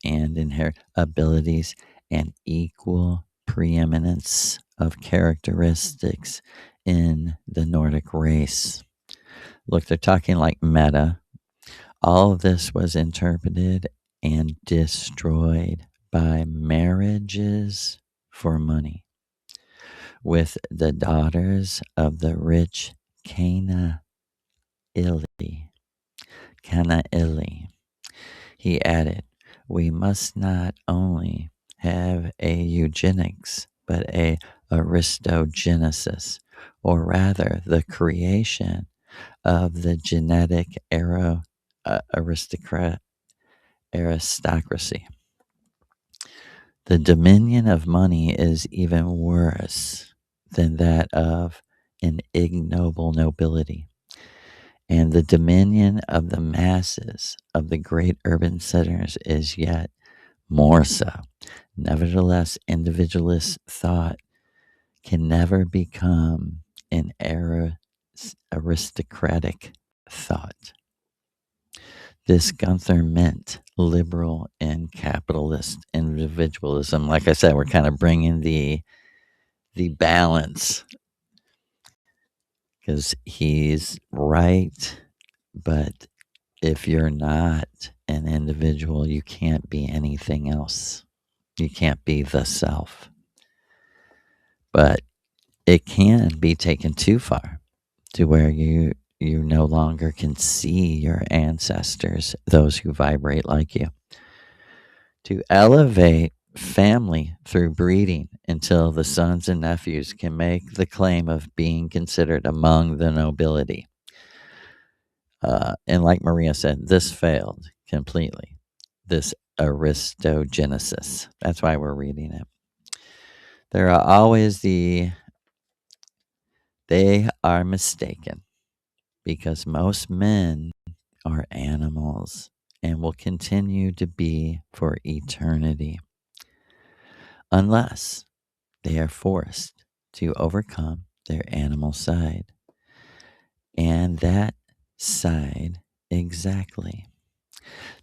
and inherent abilities, and equal preeminence of characteristics in the Nordic race. Look, they're talking like meta. All of this was interpreted and destroyed by marriages for money with the daughters of the rich Cana Illy. He added, we must not only have a eugenics, but a Aristogenesis, or rather the creation of the genetic aristocracy. The dominion of money is even worse than that of an ignoble nobility, and the dominion of the masses of the great urban centers is yet more so. Nevertheless, individualist thought can never become an aristocratic thought. This Gunther meant liberal and capitalist individualism. Like I said, we're kind of bringing the balance because he's right, but if you're not an individual, you can't be anything else. You can't be the self. But it can be taken too far to where you no longer can see your ancestors, those who vibrate like you. To elevate family through breeding until the sons and nephews can make the claim of being considered among the nobility. And like Maria said, this failed completely. This Aristogenesis. That's why we're reading it. There are always they are mistaken because most men are animals and will continue to be for eternity unless they are forced to overcome their animal side. And that side, exactly.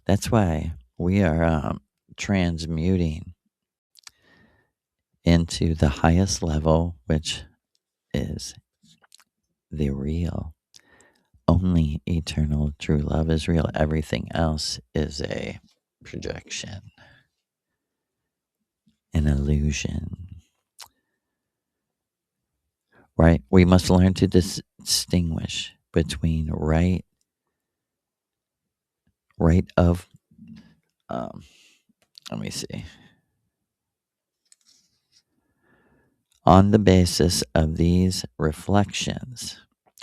That's why we are transmuting into the highest level, which is the real. Only eternal true love is real. Everything else is a projection, an illusion. Right? We must learn to distinguish between right of, let me see. On the basis of these reflections,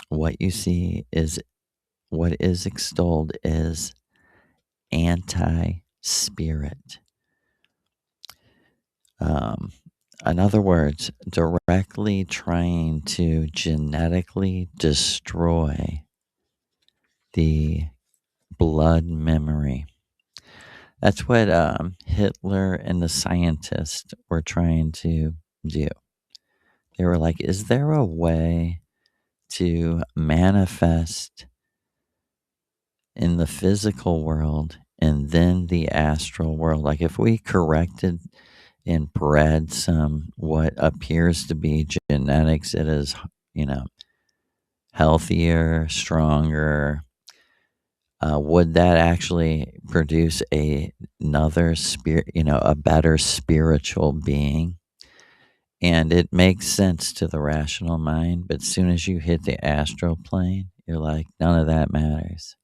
what you see is what is extolled is anti-spirit. In other words, directly trying to genetically destroy the blood memory. That's what Hitler and the scientists were trying to do. They were like, is there a way to manifest in the physical world and then the astral world? Like if we corrected and bred some what appears to be genetics, it is, healthier, stronger, would that actually produce another spirit, a better spiritual being? And it makes sense to the rational mind, but as soon as you hit the astral plane, you're like, none of that matters.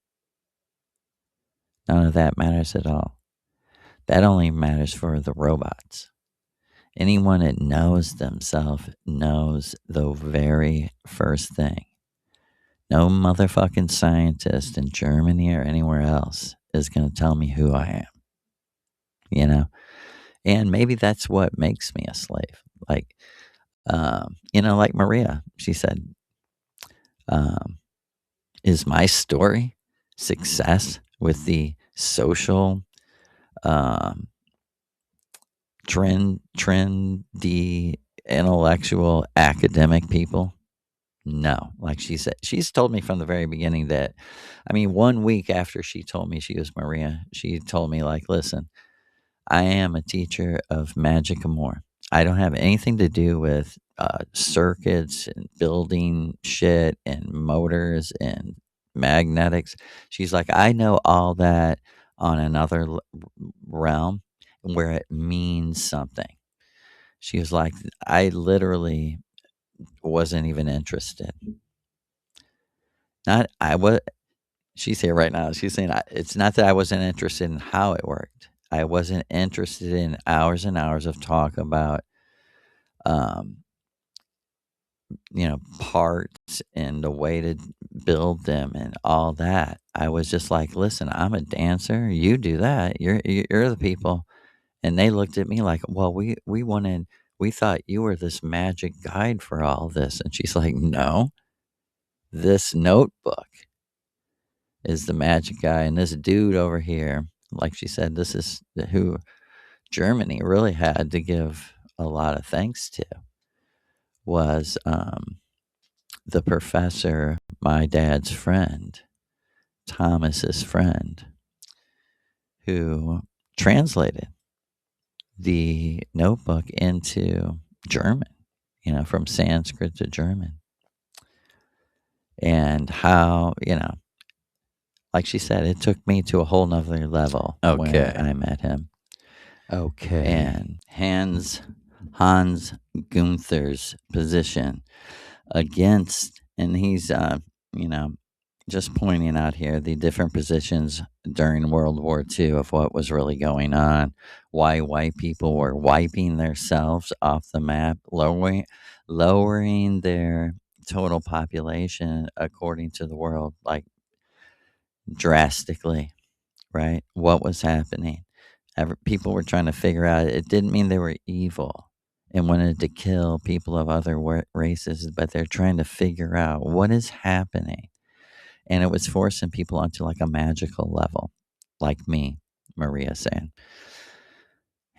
None of that matters at all. That only matters for the robots. Anyone that knows themselves knows the very first thing. No motherfucking scientist in Germany or anywhere else is going to tell me who I am, you know? And maybe that's what makes me a slave. Like, like Maria, she said, um, is my story success with the social, um, trendy, intellectual, academic people? No. Like she said, she's told me from the very beginning that, I mean, 1 week after she told me she was Maria, she told me, like, listen, I am a teacher of magic and more. I don't have anything to do with circuits and building shit and motors and magnetics. She's like, I know all that on another realm where it means something. She was like, I literally wasn't even interested. Not I was. She's here right now. She's saying it's not that I wasn't interested in how it worked. I wasn't interested in hours and hours of talk about, um, parts and the way to build them and all that. I was just like, listen, I'm a dancer. You do that. You're the people. And they looked at me like, well, we thought you were this magic guide for all this. And she's like, no, this notebook is the magic guy. And this dude over here, like she said, this is who Germany really had to give a lot of thanks to, was the professor, my dad's friend, Thomas's friend, who translated the notebook into German, from Sanskrit to German. And how, like she said, it took me to a whole nother level when I met him. Okay. And Hans Gunther's position against, and he's, just pointing out here the different positions during World War II of what was really going on, why white people were wiping themselves off the map, lowering their total population according to the world, like drastically, right? What was happening? People were trying to figure out it didn't mean they were evil and wanted to kill people of other races, but they're trying to figure out what is happening. And it was forcing people onto like a magical level, like me, Maria saying.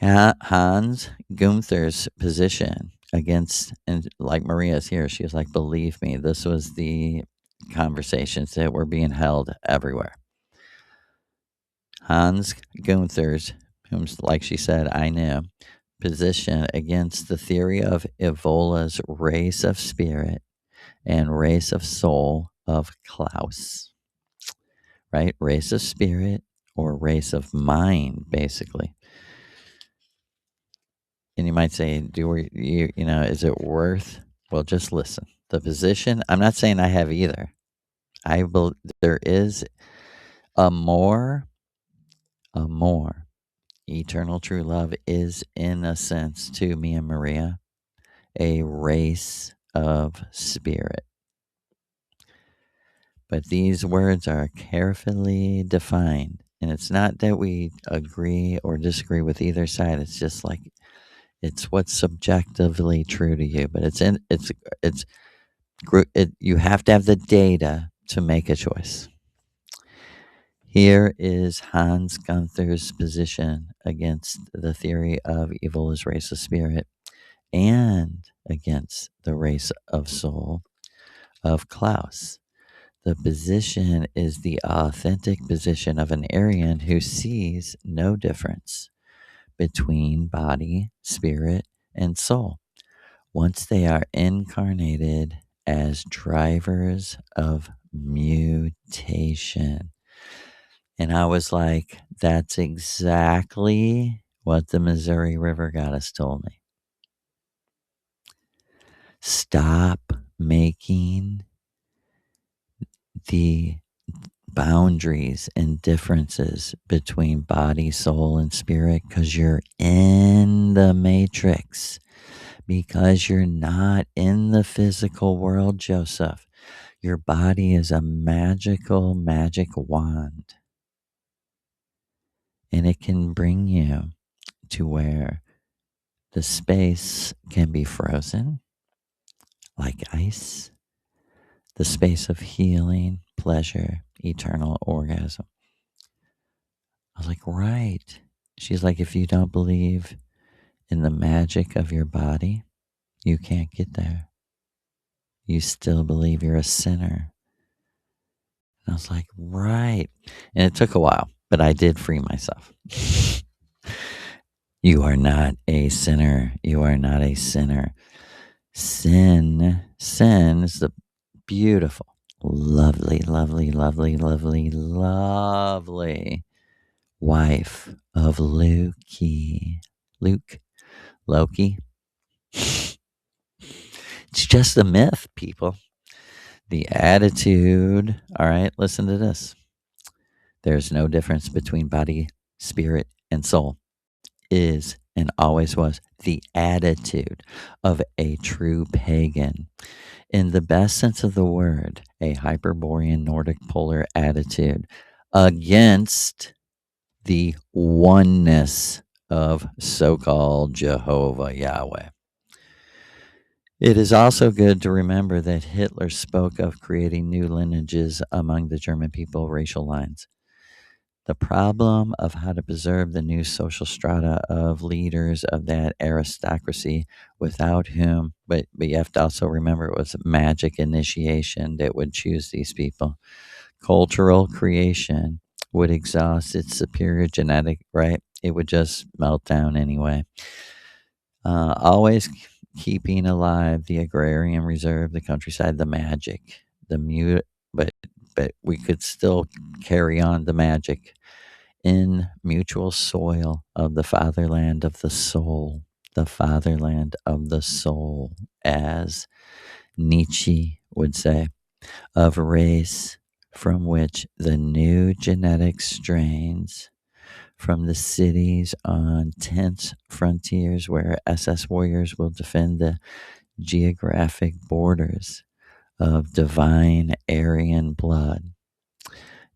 Hans Gunther's position against, and like Maria's here, she was like, believe me, this was the conversations that were being held everywhere. Hans Gunther's, whom, like she said, I knew, position against the theory of Evola's race of spirit and race of soul of Klaus, right? Race of spirit or race of mind, basically. And you might say, is it worth? Well, just listen. The position, I'm not saying I have either. I believe there is a more. Eternal true love is, in a sense, to me and Maria, a race of spirit. But these words are carefully defined. And it's not that we agree or disagree with either side. It's just like, it's what's subjectively true to you. But you have to have the data to make a choice. Here is Hans Gunther's position against the theory of evil as race of spirit and against the race of soul of Klaus. The position is the authentic position of an Aryan who sees no difference between body, spirit, and soul once they are incarnated as drivers of mutation. And I was like, that's exactly what the Missouri River goddess told me. Stop making the boundaries and differences between body, soul, and spirit because you're in the matrix, because you're not in the physical world, Joseph. Your body is a magical magic wand, and it can bring you to where the space can be frozen like ice, the space of healing, pleasure, eternal orgasm. I was like, right. She's like, if you don't believe in the magic of your body, you can't get there. You still believe you're a sinner. And I was like, right. And it took a while, but I did free myself. You are not a sinner. You are not a sinner. Sin is the beautiful, lovely, lovely, lovely, lovely, lovely wife of Loki. It's just a myth, people. The attitude. All right, listen to this. There's no difference between body, spirit, and soul. Is and always was the attitude of a true pagan. In the best sense of the word, a Hyperborean Nordic polar attitude against the oneness of so called Jehovah Yahweh. It is also good to remember that Hitler spoke of creating new lineages among the German people, racial lines. The problem of how to preserve the new social strata of leaders of that aristocracy without whom, but you have to also remember it was magic initiation that would choose these people. Cultural creation would exhaust its superior genetic, right? It would just melt down anyway. Always keeping alive the agrarian reserve, the countryside, the magic, the mute, but we could still carry on the magic in mutual soil of the fatherland of the fatherland of the soul, as Nietzsche would say, of race from which the new genetic strains from the cities on tense frontiers where SS warriors will defend the geographic borders of divine Aryan blood.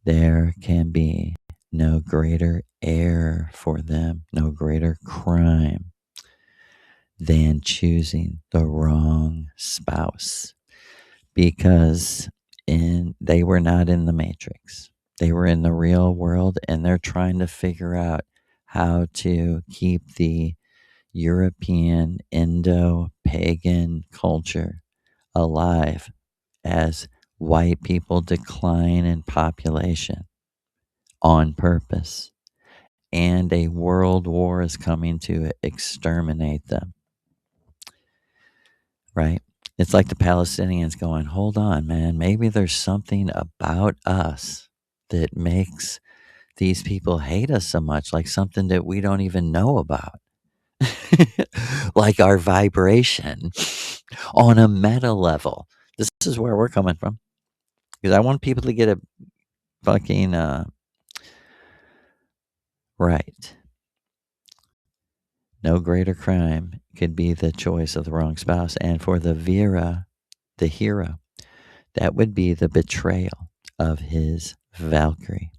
There can be no greater error for them, no greater crime than choosing the wrong spouse because they were not in the matrix. They were in the real world and they're trying to figure out how to keep the European Indo-pagan culture alive as white people decline in population on purpose. And a world war is coming to exterminate them, right? It's like the Palestinians going, hold on, man, maybe there's something about us that makes these people hate us so much, like something that we don't even know about. Like our vibration on a meta level. This is where we're coming from. Because I want people to get a fucking right. No greater crime could be the choice of the wrong spouse. And for the Vera, the hero, that would be the betrayal of his Valkyrie.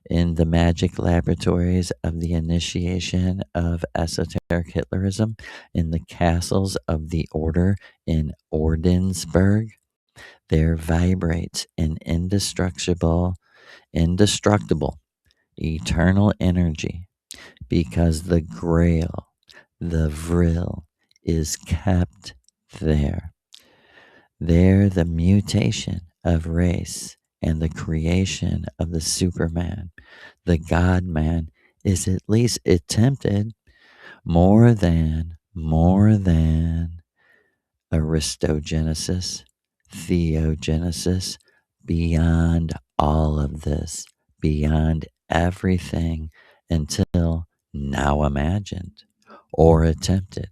In the magic laboratories of the initiation of esoteric Hitlerism, in the castles of the order in Ordensburg, there vibrates an indestructible, eternal energy because the grail, the vril, is kept there. There, the mutation of race and the creation of the Superman, the God man, is at least attempted more than Aristogenesis, theogenesis, beyond all of this, beyond everything until now imagined or attempted.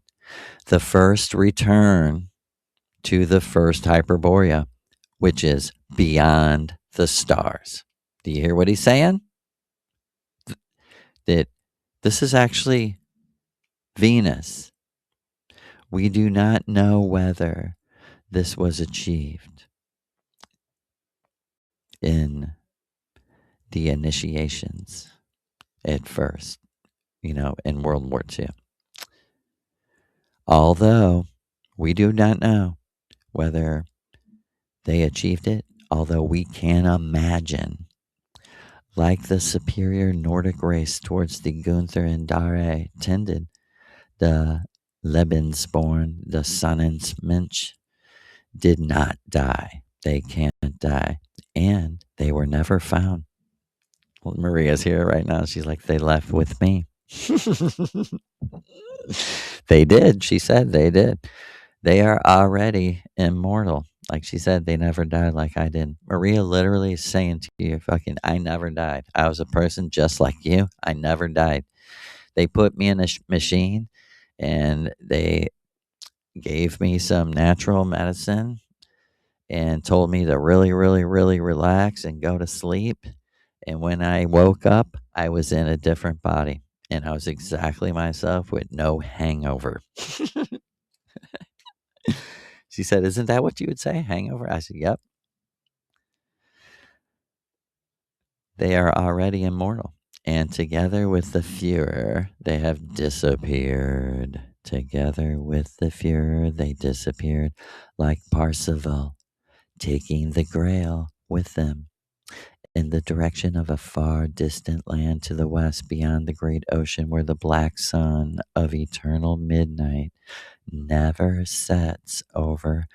The first return to the first Hyperborea, which is beyond the stars. Do you hear what he's saying? That this is actually Venus. We do not know whether this was achieved in the initiations at first, in World War II. Although we do not know whether they achieved it, although we can imagine, like the superior Nordic race towards the Gunther and Dare tended, the Lebensborn, the Sonnensmensch, did not die. They can't die. And they were never found. Well, Maria's here right now. She's like, they left with me. They did. She said they did. They are already immortal. Like she said, they never died like I did. Maria literally is saying to you, fucking, I never died. I was a person just like you. I never died. They put me in a machine and they gave me some natural medicine and told me to really, really, really relax and go to sleep. And when I woke up, I was in a different body and I was exactly myself with no hangover. She said, isn't that what you would say? Hangover? I said, yep. They are already immortal. And together with the Führer, they have disappeared. Together with the Führer, they disappeared like Parsifal, taking the Grail with them in the direction of a far distant land to the west beyond the great ocean where the black sun of eternal midnight never sets over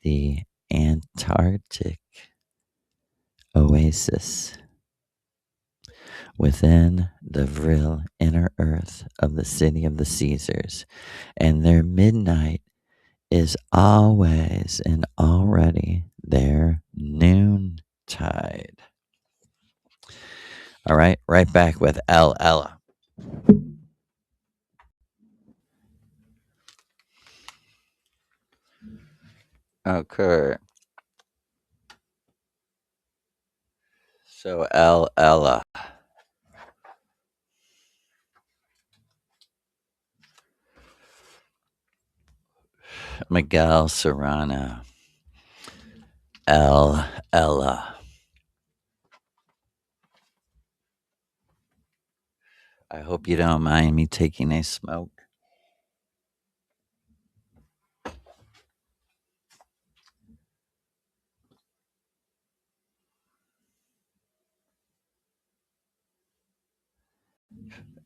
the Antarctic oasis. Within the vril inner earth of the city of the Caesars, and their midnight is always and already their noontide. All right, right back with Ella. Okay. So Ella. Miguel Serrano. Ella. I hope you don't mind me taking a smoke.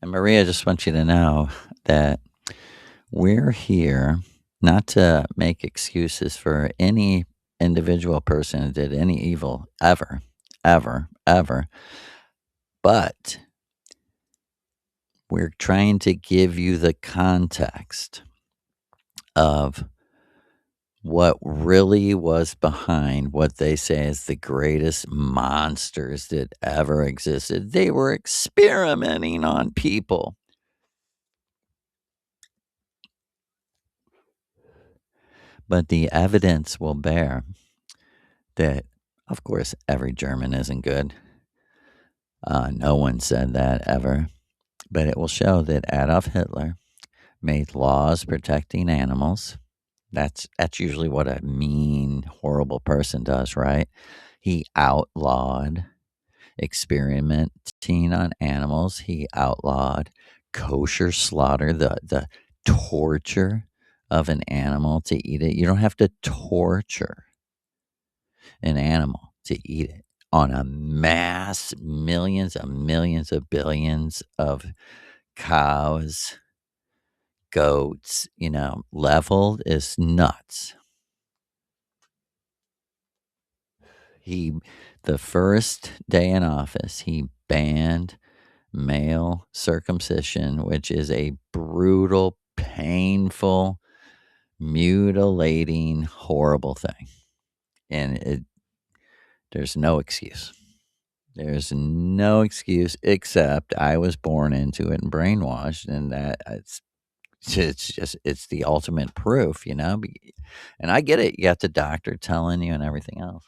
And Maria, just wants you to know that we're here not to make excuses for any individual person who did any evil ever, but we're trying to give you the context of what really was behind what they say is the greatest monsters that ever existed. They were experimenting on people. But the evidence will bear that, of course, every German isn't good. No one said that ever. But it will show that Adolf Hitler made laws protecting animals. That's usually what a mean, horrible person does, right? He outlawed experimenting on animals. He outlawed kosher slaughter, the torture of an animal to eat it. You don't have to torture an animal to eat it on a mass, millions of billions of cows, goats, leveled is nuts. The first day in office, he banned male circumcision, which is a brutal, painful, mutilating, horrible thing. And there's no excuse. There's no excuse except I was born into it and brainwashed, and that it's the ultimate proof, you know. And I get it. You got the doctor telling you and everything else.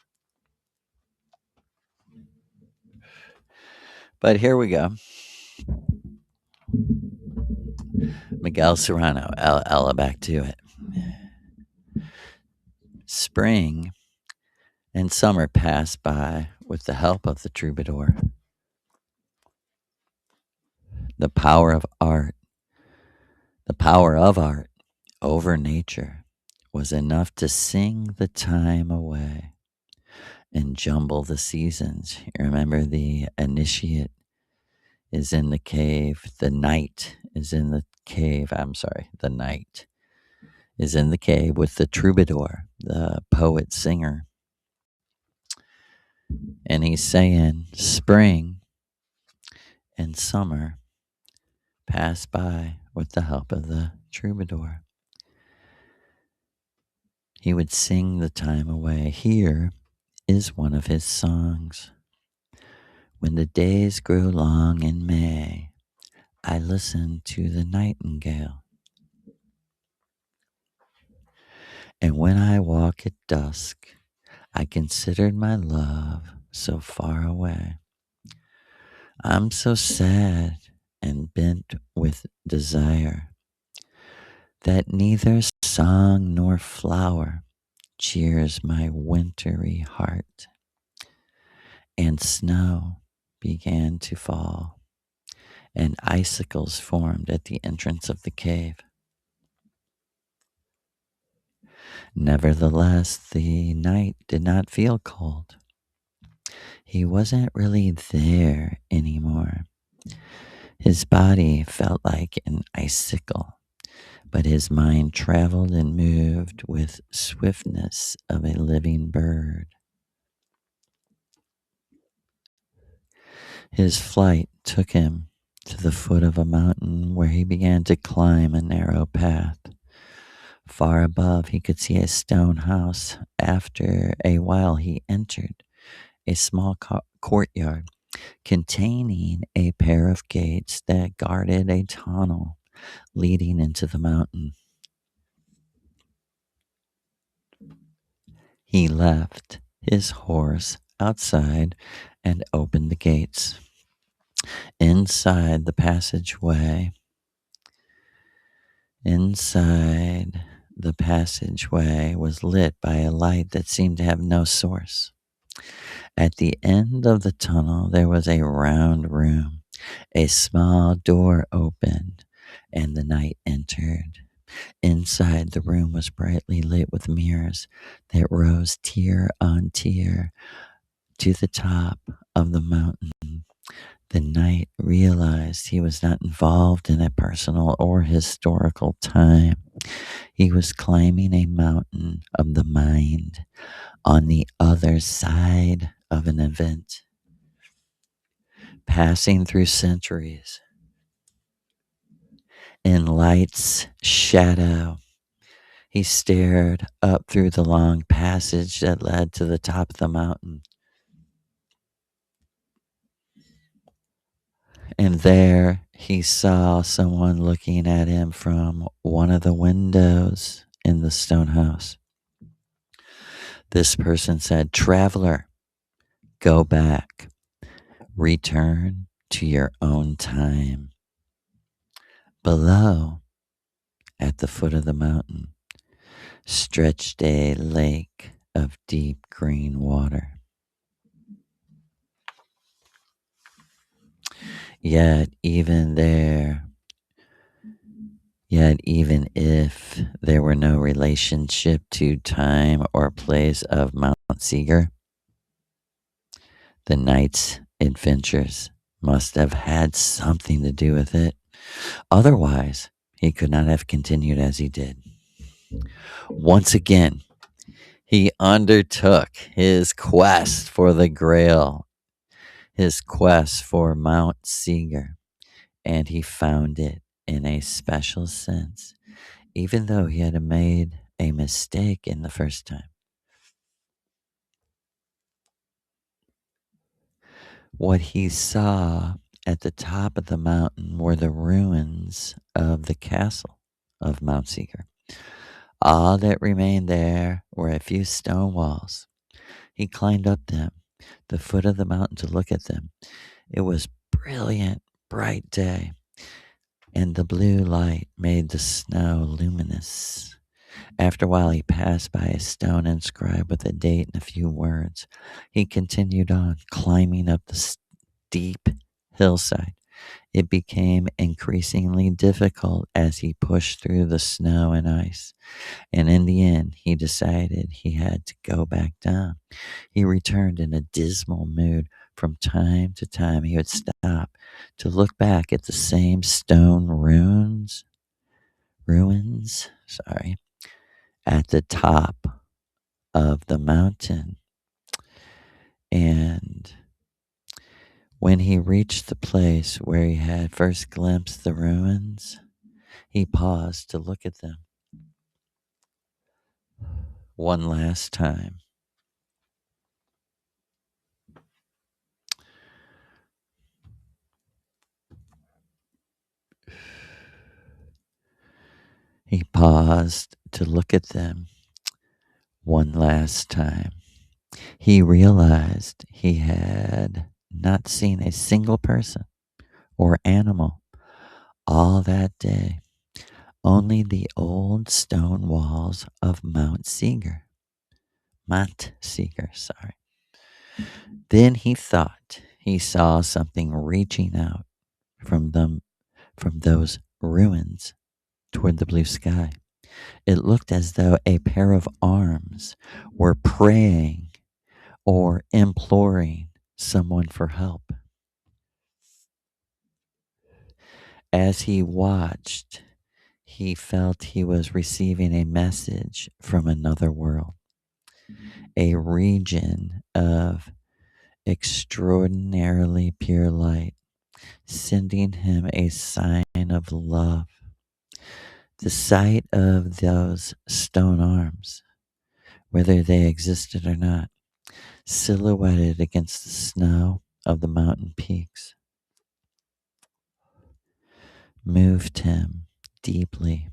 But here we go. Miguel Serrano, Ella, back to it. Spring and summer passed by with the help of the troubadour. The power of art, the power of art over nature was enough to sing the time away and jumble the seasons. You remember the initiate is in the cave, the knight is in the cave. I'm sorry, the knight is in the cave with the troubadour, the poet singer. And he's saying, spring and summer pass by with the help of the troubadour. He would sing the time away. Here is one of his songs. When the days grew long in May, I listened to the nightingale. And when I walk at dusk, I considered my love so far away. I'm so sad and bent with desire that neither song nor flower cheers my wintry heart. And snow began to fall, and icicles formed at the entrance of the cave. Nevertheless, the night did not feel cold. He wasn't really there anymore. His body felt like an icicle, but his mind traveled and moved with swiftness of a living bird. His flight took him to the foot of a mountain where he began to climb a narrow path. Far above, he could see a stone house. After a while, he entered a small courtyard containing a pair of gates that guarded a tunnel leading into the mountain. He left his horse outside and opened the gates. Inside the passageway, inside the passageway was lit by a light that seemed to have no source. At the end of the tunnel, there was a round room. A small door opened, and the knight entered. Inside, the room was brightly lit with mirrors that rose tier on tier to the top of the mountain. The knight realized he was not involved in a personal or historical time. He was climbing a mountain of the mind on the other side of an event, passing through centuries in light's shadow. He stared up through the long passage that led to the top of the mountain. And there he saw someone looking at him from one of the windows in the stone house. This person said, "Traveler, go back. Return to your own time." Below, at the foot of the mountain, stretched a lake of deep green water. Yet even if there were no relationship to time or place of Mount Seeger, the knight's adventures must have had something to do with it. Otherwise, he could not have continued as he did. Once again, he undertook his quest for the Grail, his quest for Mount Seeger, and he found it in a special sense, even though he had made a mistake in the first time. What he saw at the top of the mountain were the ruins of the castle of Mount Seeker. All that remained there were a few stone walls. He climbed up them, the foot of the mountain, to look at them. It was brilliant, bright day, and the blue light made the snow luminous. After a while, he passed by a stone inscribed with a date and a few words. He continued on, climbing up the steep hillside. It became increasingly difficult as he pushed through the snow and ice, and in the end, he decided he had to go back down. He returned in a dismal mood. From time to time, he would stop to look back at the same stone ruins, at the top of the mountain. And when he reached the place where he had first glimpsed the ruins, he paused to look at them one last time. He paused to look at them one last time. He realized he had not seen a single person or animal all that day, only the old stone walls of Mount Seeker. Then he thought he saw something reaching out from those ruins toward the blue sky. It looked as though a pair of arms were praying or imploring someone for help. As he watched, he felt he was receiving a message from another world, a region of extraordinarily pure light, sending him a sign of love. The sight of those stone arms, whether they existed or not, silhouetted against the snow of the mountain peaks, moved him deeply,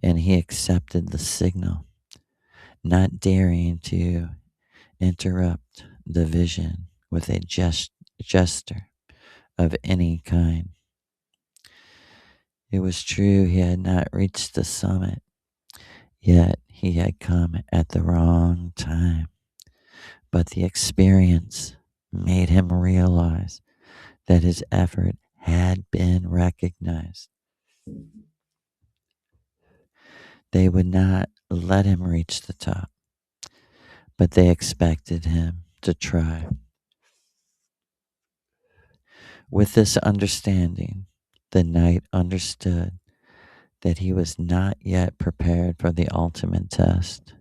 and he accepted the signal, not daring to interrupt the vision with a gesture of any kind. It was true he had not reached the summit, yet he had come at the wrong time. But the experience made him realize that his effort had been recognized. They would not let him reach the top, but they expected him to try. With this understanding, the knight understood that he was not yet prepared for the ultimate test.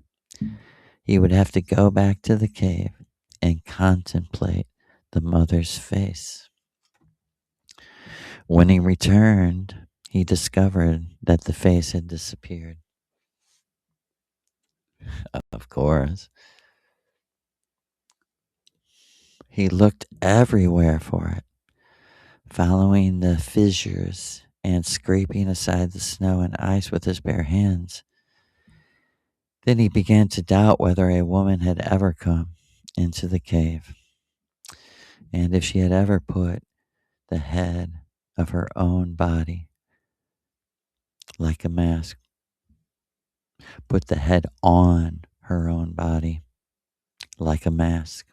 He would have to go back to the cave and contemplate the mother's face. When he returned, he discovered that the face had disappeared. Of course. He looked everywhere for it, following the fissures and scraping aside the snow and ice with his bare hands. Then he began to doubt whether a woman had ever come into the cave, and if she had ever put the head of her own body like a mask, put the head on her own body like a mask.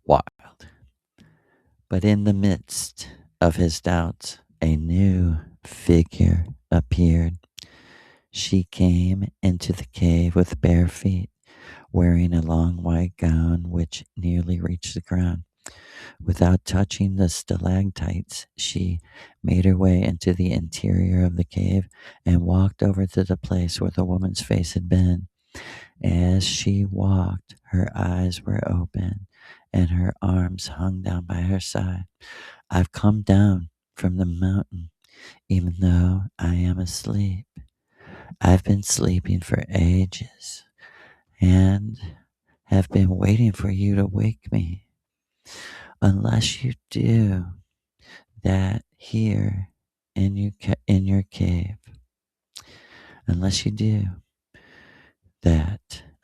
Wild. But in the midst of his doubts, a new figure appeared. She came into the cave with bare feet, wearing a long white gown which nearly reached the ground. Without touching the stalactites, she made her way into the interior of the cave and walked over to the place where the woman's face had been. As she walked, her eyes were open and her arms hung down by her side. I've come down from the mountain, even though I am asleep. I've been sleeping for ages and have been waiting for you to wake me. Unless you do that here in your cave, unless you do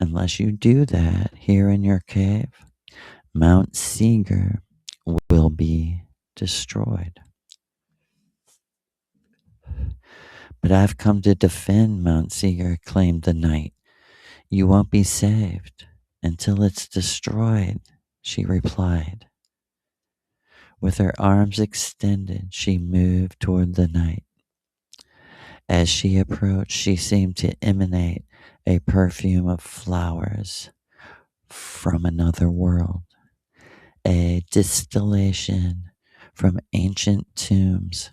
unless you do that here in your cave, Mount Seeger will be destroyed. But I've come to defend Mount Seeger, claimed the knight. You won't be saved until it's destroyed, she replied. With her arms extended, she moved toward the knight. As she approached, she seemed to emanate a perfume of flowers from another world, a distillation from ancient tombs.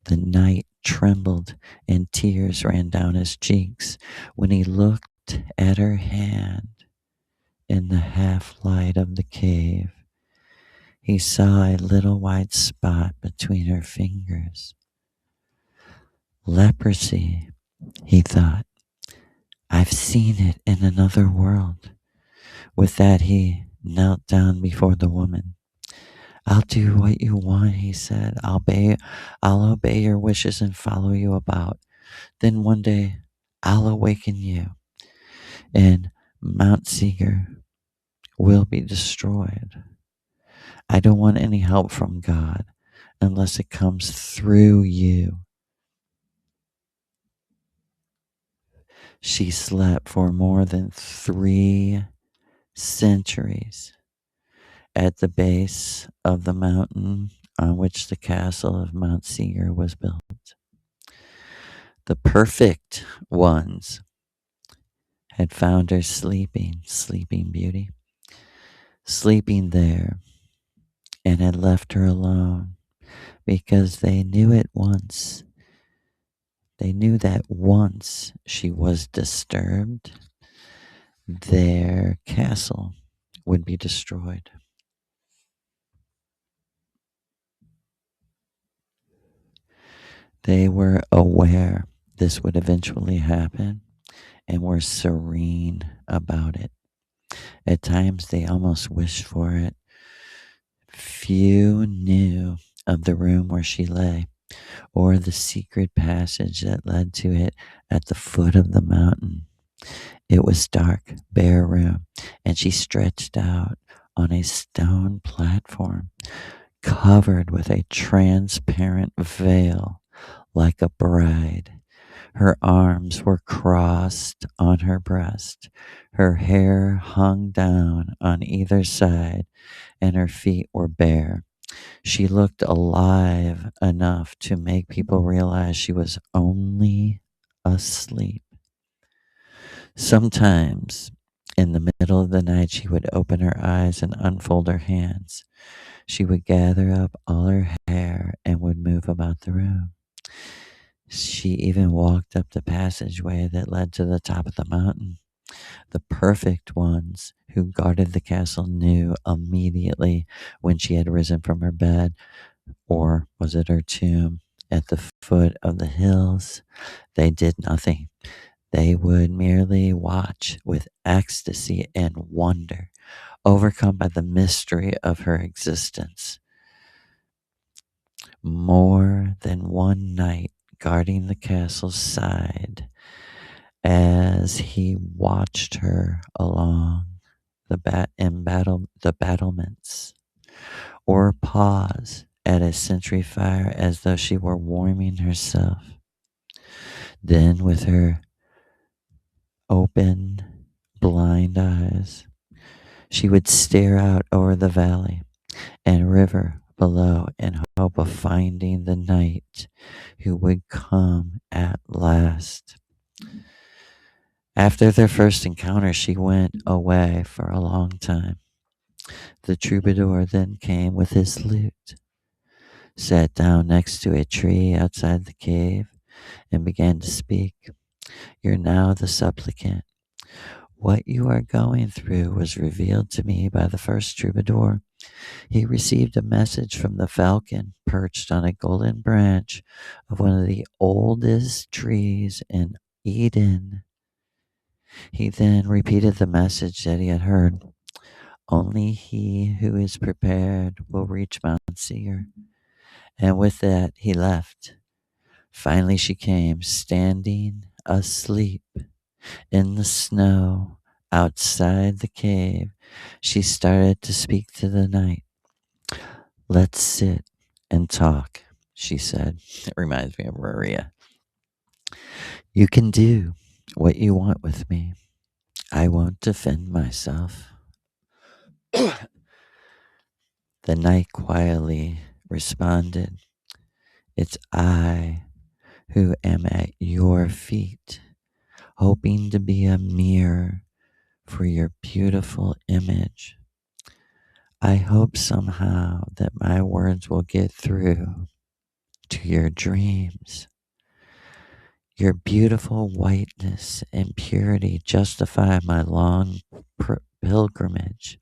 The knight trembled and tears ran down his cheeks when he looked at her hand in the half light of the cave. He saw a little white spot between her fingers. Leprosy, he thought. I've seen it in another world. With that, he knelt down before the woman. I'll do what you want, he said. I'll obey your wishes and follow you about. Then one day, I'll awaken you, and Mount Seeger will be destroyed. I don't want any help from God unless it comes through you. She slept for more than 3 centuries at the base of the mountain on which the castle of Mount Seeger was built. The perfect ones had found her sleeping beauty, sleeping there, and had left her alone because they knew it once. They knew that once she was disturbed, their castle would be destroyed. They were aware this would eventually happen and were serene about it. At times, they almost wished for it. Few knew of the room where she lay, or the secret passage that led to it at the foot of the mountain. It was dark, bare room, and she stretched out on a stone platform, covered with a transparent veil like a bride. Her arms were crossed on her breast. Her hair hung down on either side, and her feet were bare. She looked alive enough to make people realize she was only asleep. Sometimes, in the middle of the night, she would open her eyes and unfold her hands. She would gather up all her hair and would move about the room. She even walked up the passageway that led to the top of the mountain. The perfect ones who guarded the castle knew immediately when she had risen from her bed, or was it her tomb, at the foot of the hills. They did nothing. They would merely watch with ecstasy and wonder, overcome by the mystery of her existence. More than one night, guarding the castle's side, as he watched her along the battlements, or pause at a sentry fire as though she were warming herself. Then, with her open, blind eyes, she would stare out over the valley and river below in hope of finding the knight who would come at last. After their first encounter, she went away for a long time. The troubadour then came with his lute, sat down next to a tree outside the cave, and began to speak. You're now the supplicant. What you are going through was revealed to me by the first troubadour. He received a message from the falcon perched on a golden branch of one of the oldest trees in Eden. He then repeated the message that he had heard. Only he who is prepared will reach Mount Seir. And with that, he left. Finally, she came, standing asleep in the snow outside the cave. She started to speak to the night. Let's sit and talk, she said. It reminds me of Maria. You can do what you want with me. I won't defend myself. The night quietly responded, it's I who am at your feet, hoping to be a mirror for your beautiful image. I hope somehow that my words will get through to your dreams. Your beautiful whiteness and purity justify my long pilgrimage.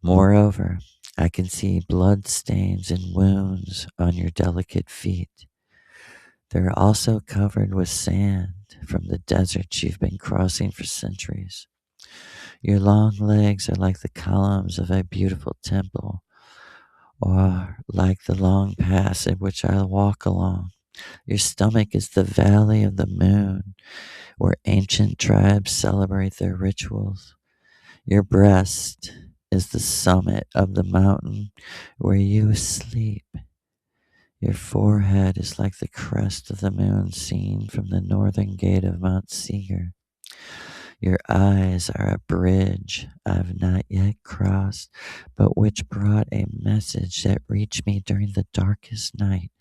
Moreover, I can see blood stains and wounds on your delicate feet. They're also covered with sand from the deserts you've been crossing for centuries. Your long legs are like the columns of a beautiful temple, or like the long path in which I walk along. Your stomach is the valley of the moon, where ancient tribes celebrate their rituals. Your breast is the summit of the mountain where you sleep. Your forehead is like the crest of the moon seen from the northern gate of Mount Seir. Your eyes are a bridge I've not yet crossed, but which brought a message that reached me during the darkest night.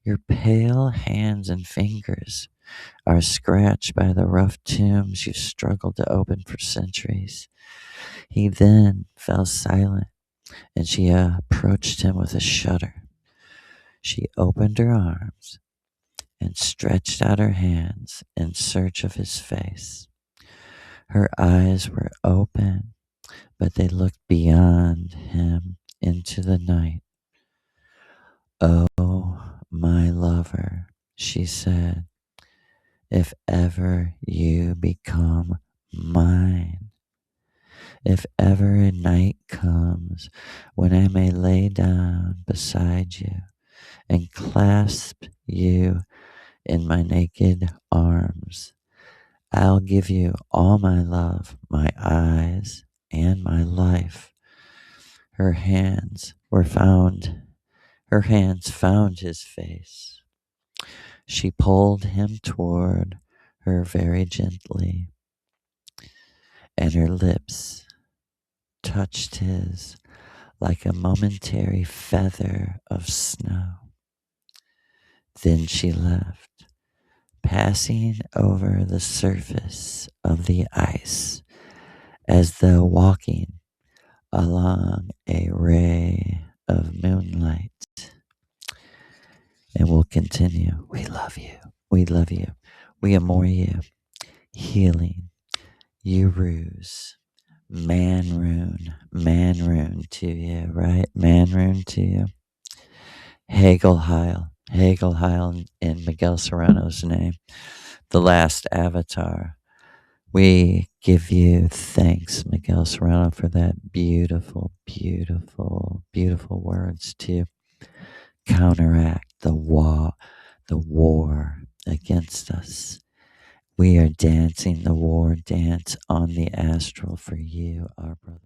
Your pale hands and fingers are scratched by the rough tombs you've struggled to open for centuries. He then fell silent, and she approached him with a shudder. She opened her arms and stretched out her hands in search of his face. Her eyes were open, but they looked beyond him into the night. Oh, my lover, she said, if ever you become mine, if ever a night comes when I may lay down beside you and clasp you in my naked arms, I'll give you all my love, my eyes, and my life. Her hands found his face. She pulled him toward her very gently, and her lips touched his like a momentary feather of snow. Then she left, passing over the surface of the ice as though walking along a ray of moonlight. And we'll continue. We love you. We love you. We adore you. Healing. You ruse. Man rune to you, right? Man rune to you. Heil in Miguel Serrano's name, the last avatar. We give you thanks, Miguel Serrano, for that beautiful, beautiful, beautiful words to counteract the war against us. We are dancing the war dance on the astral for you, our brother.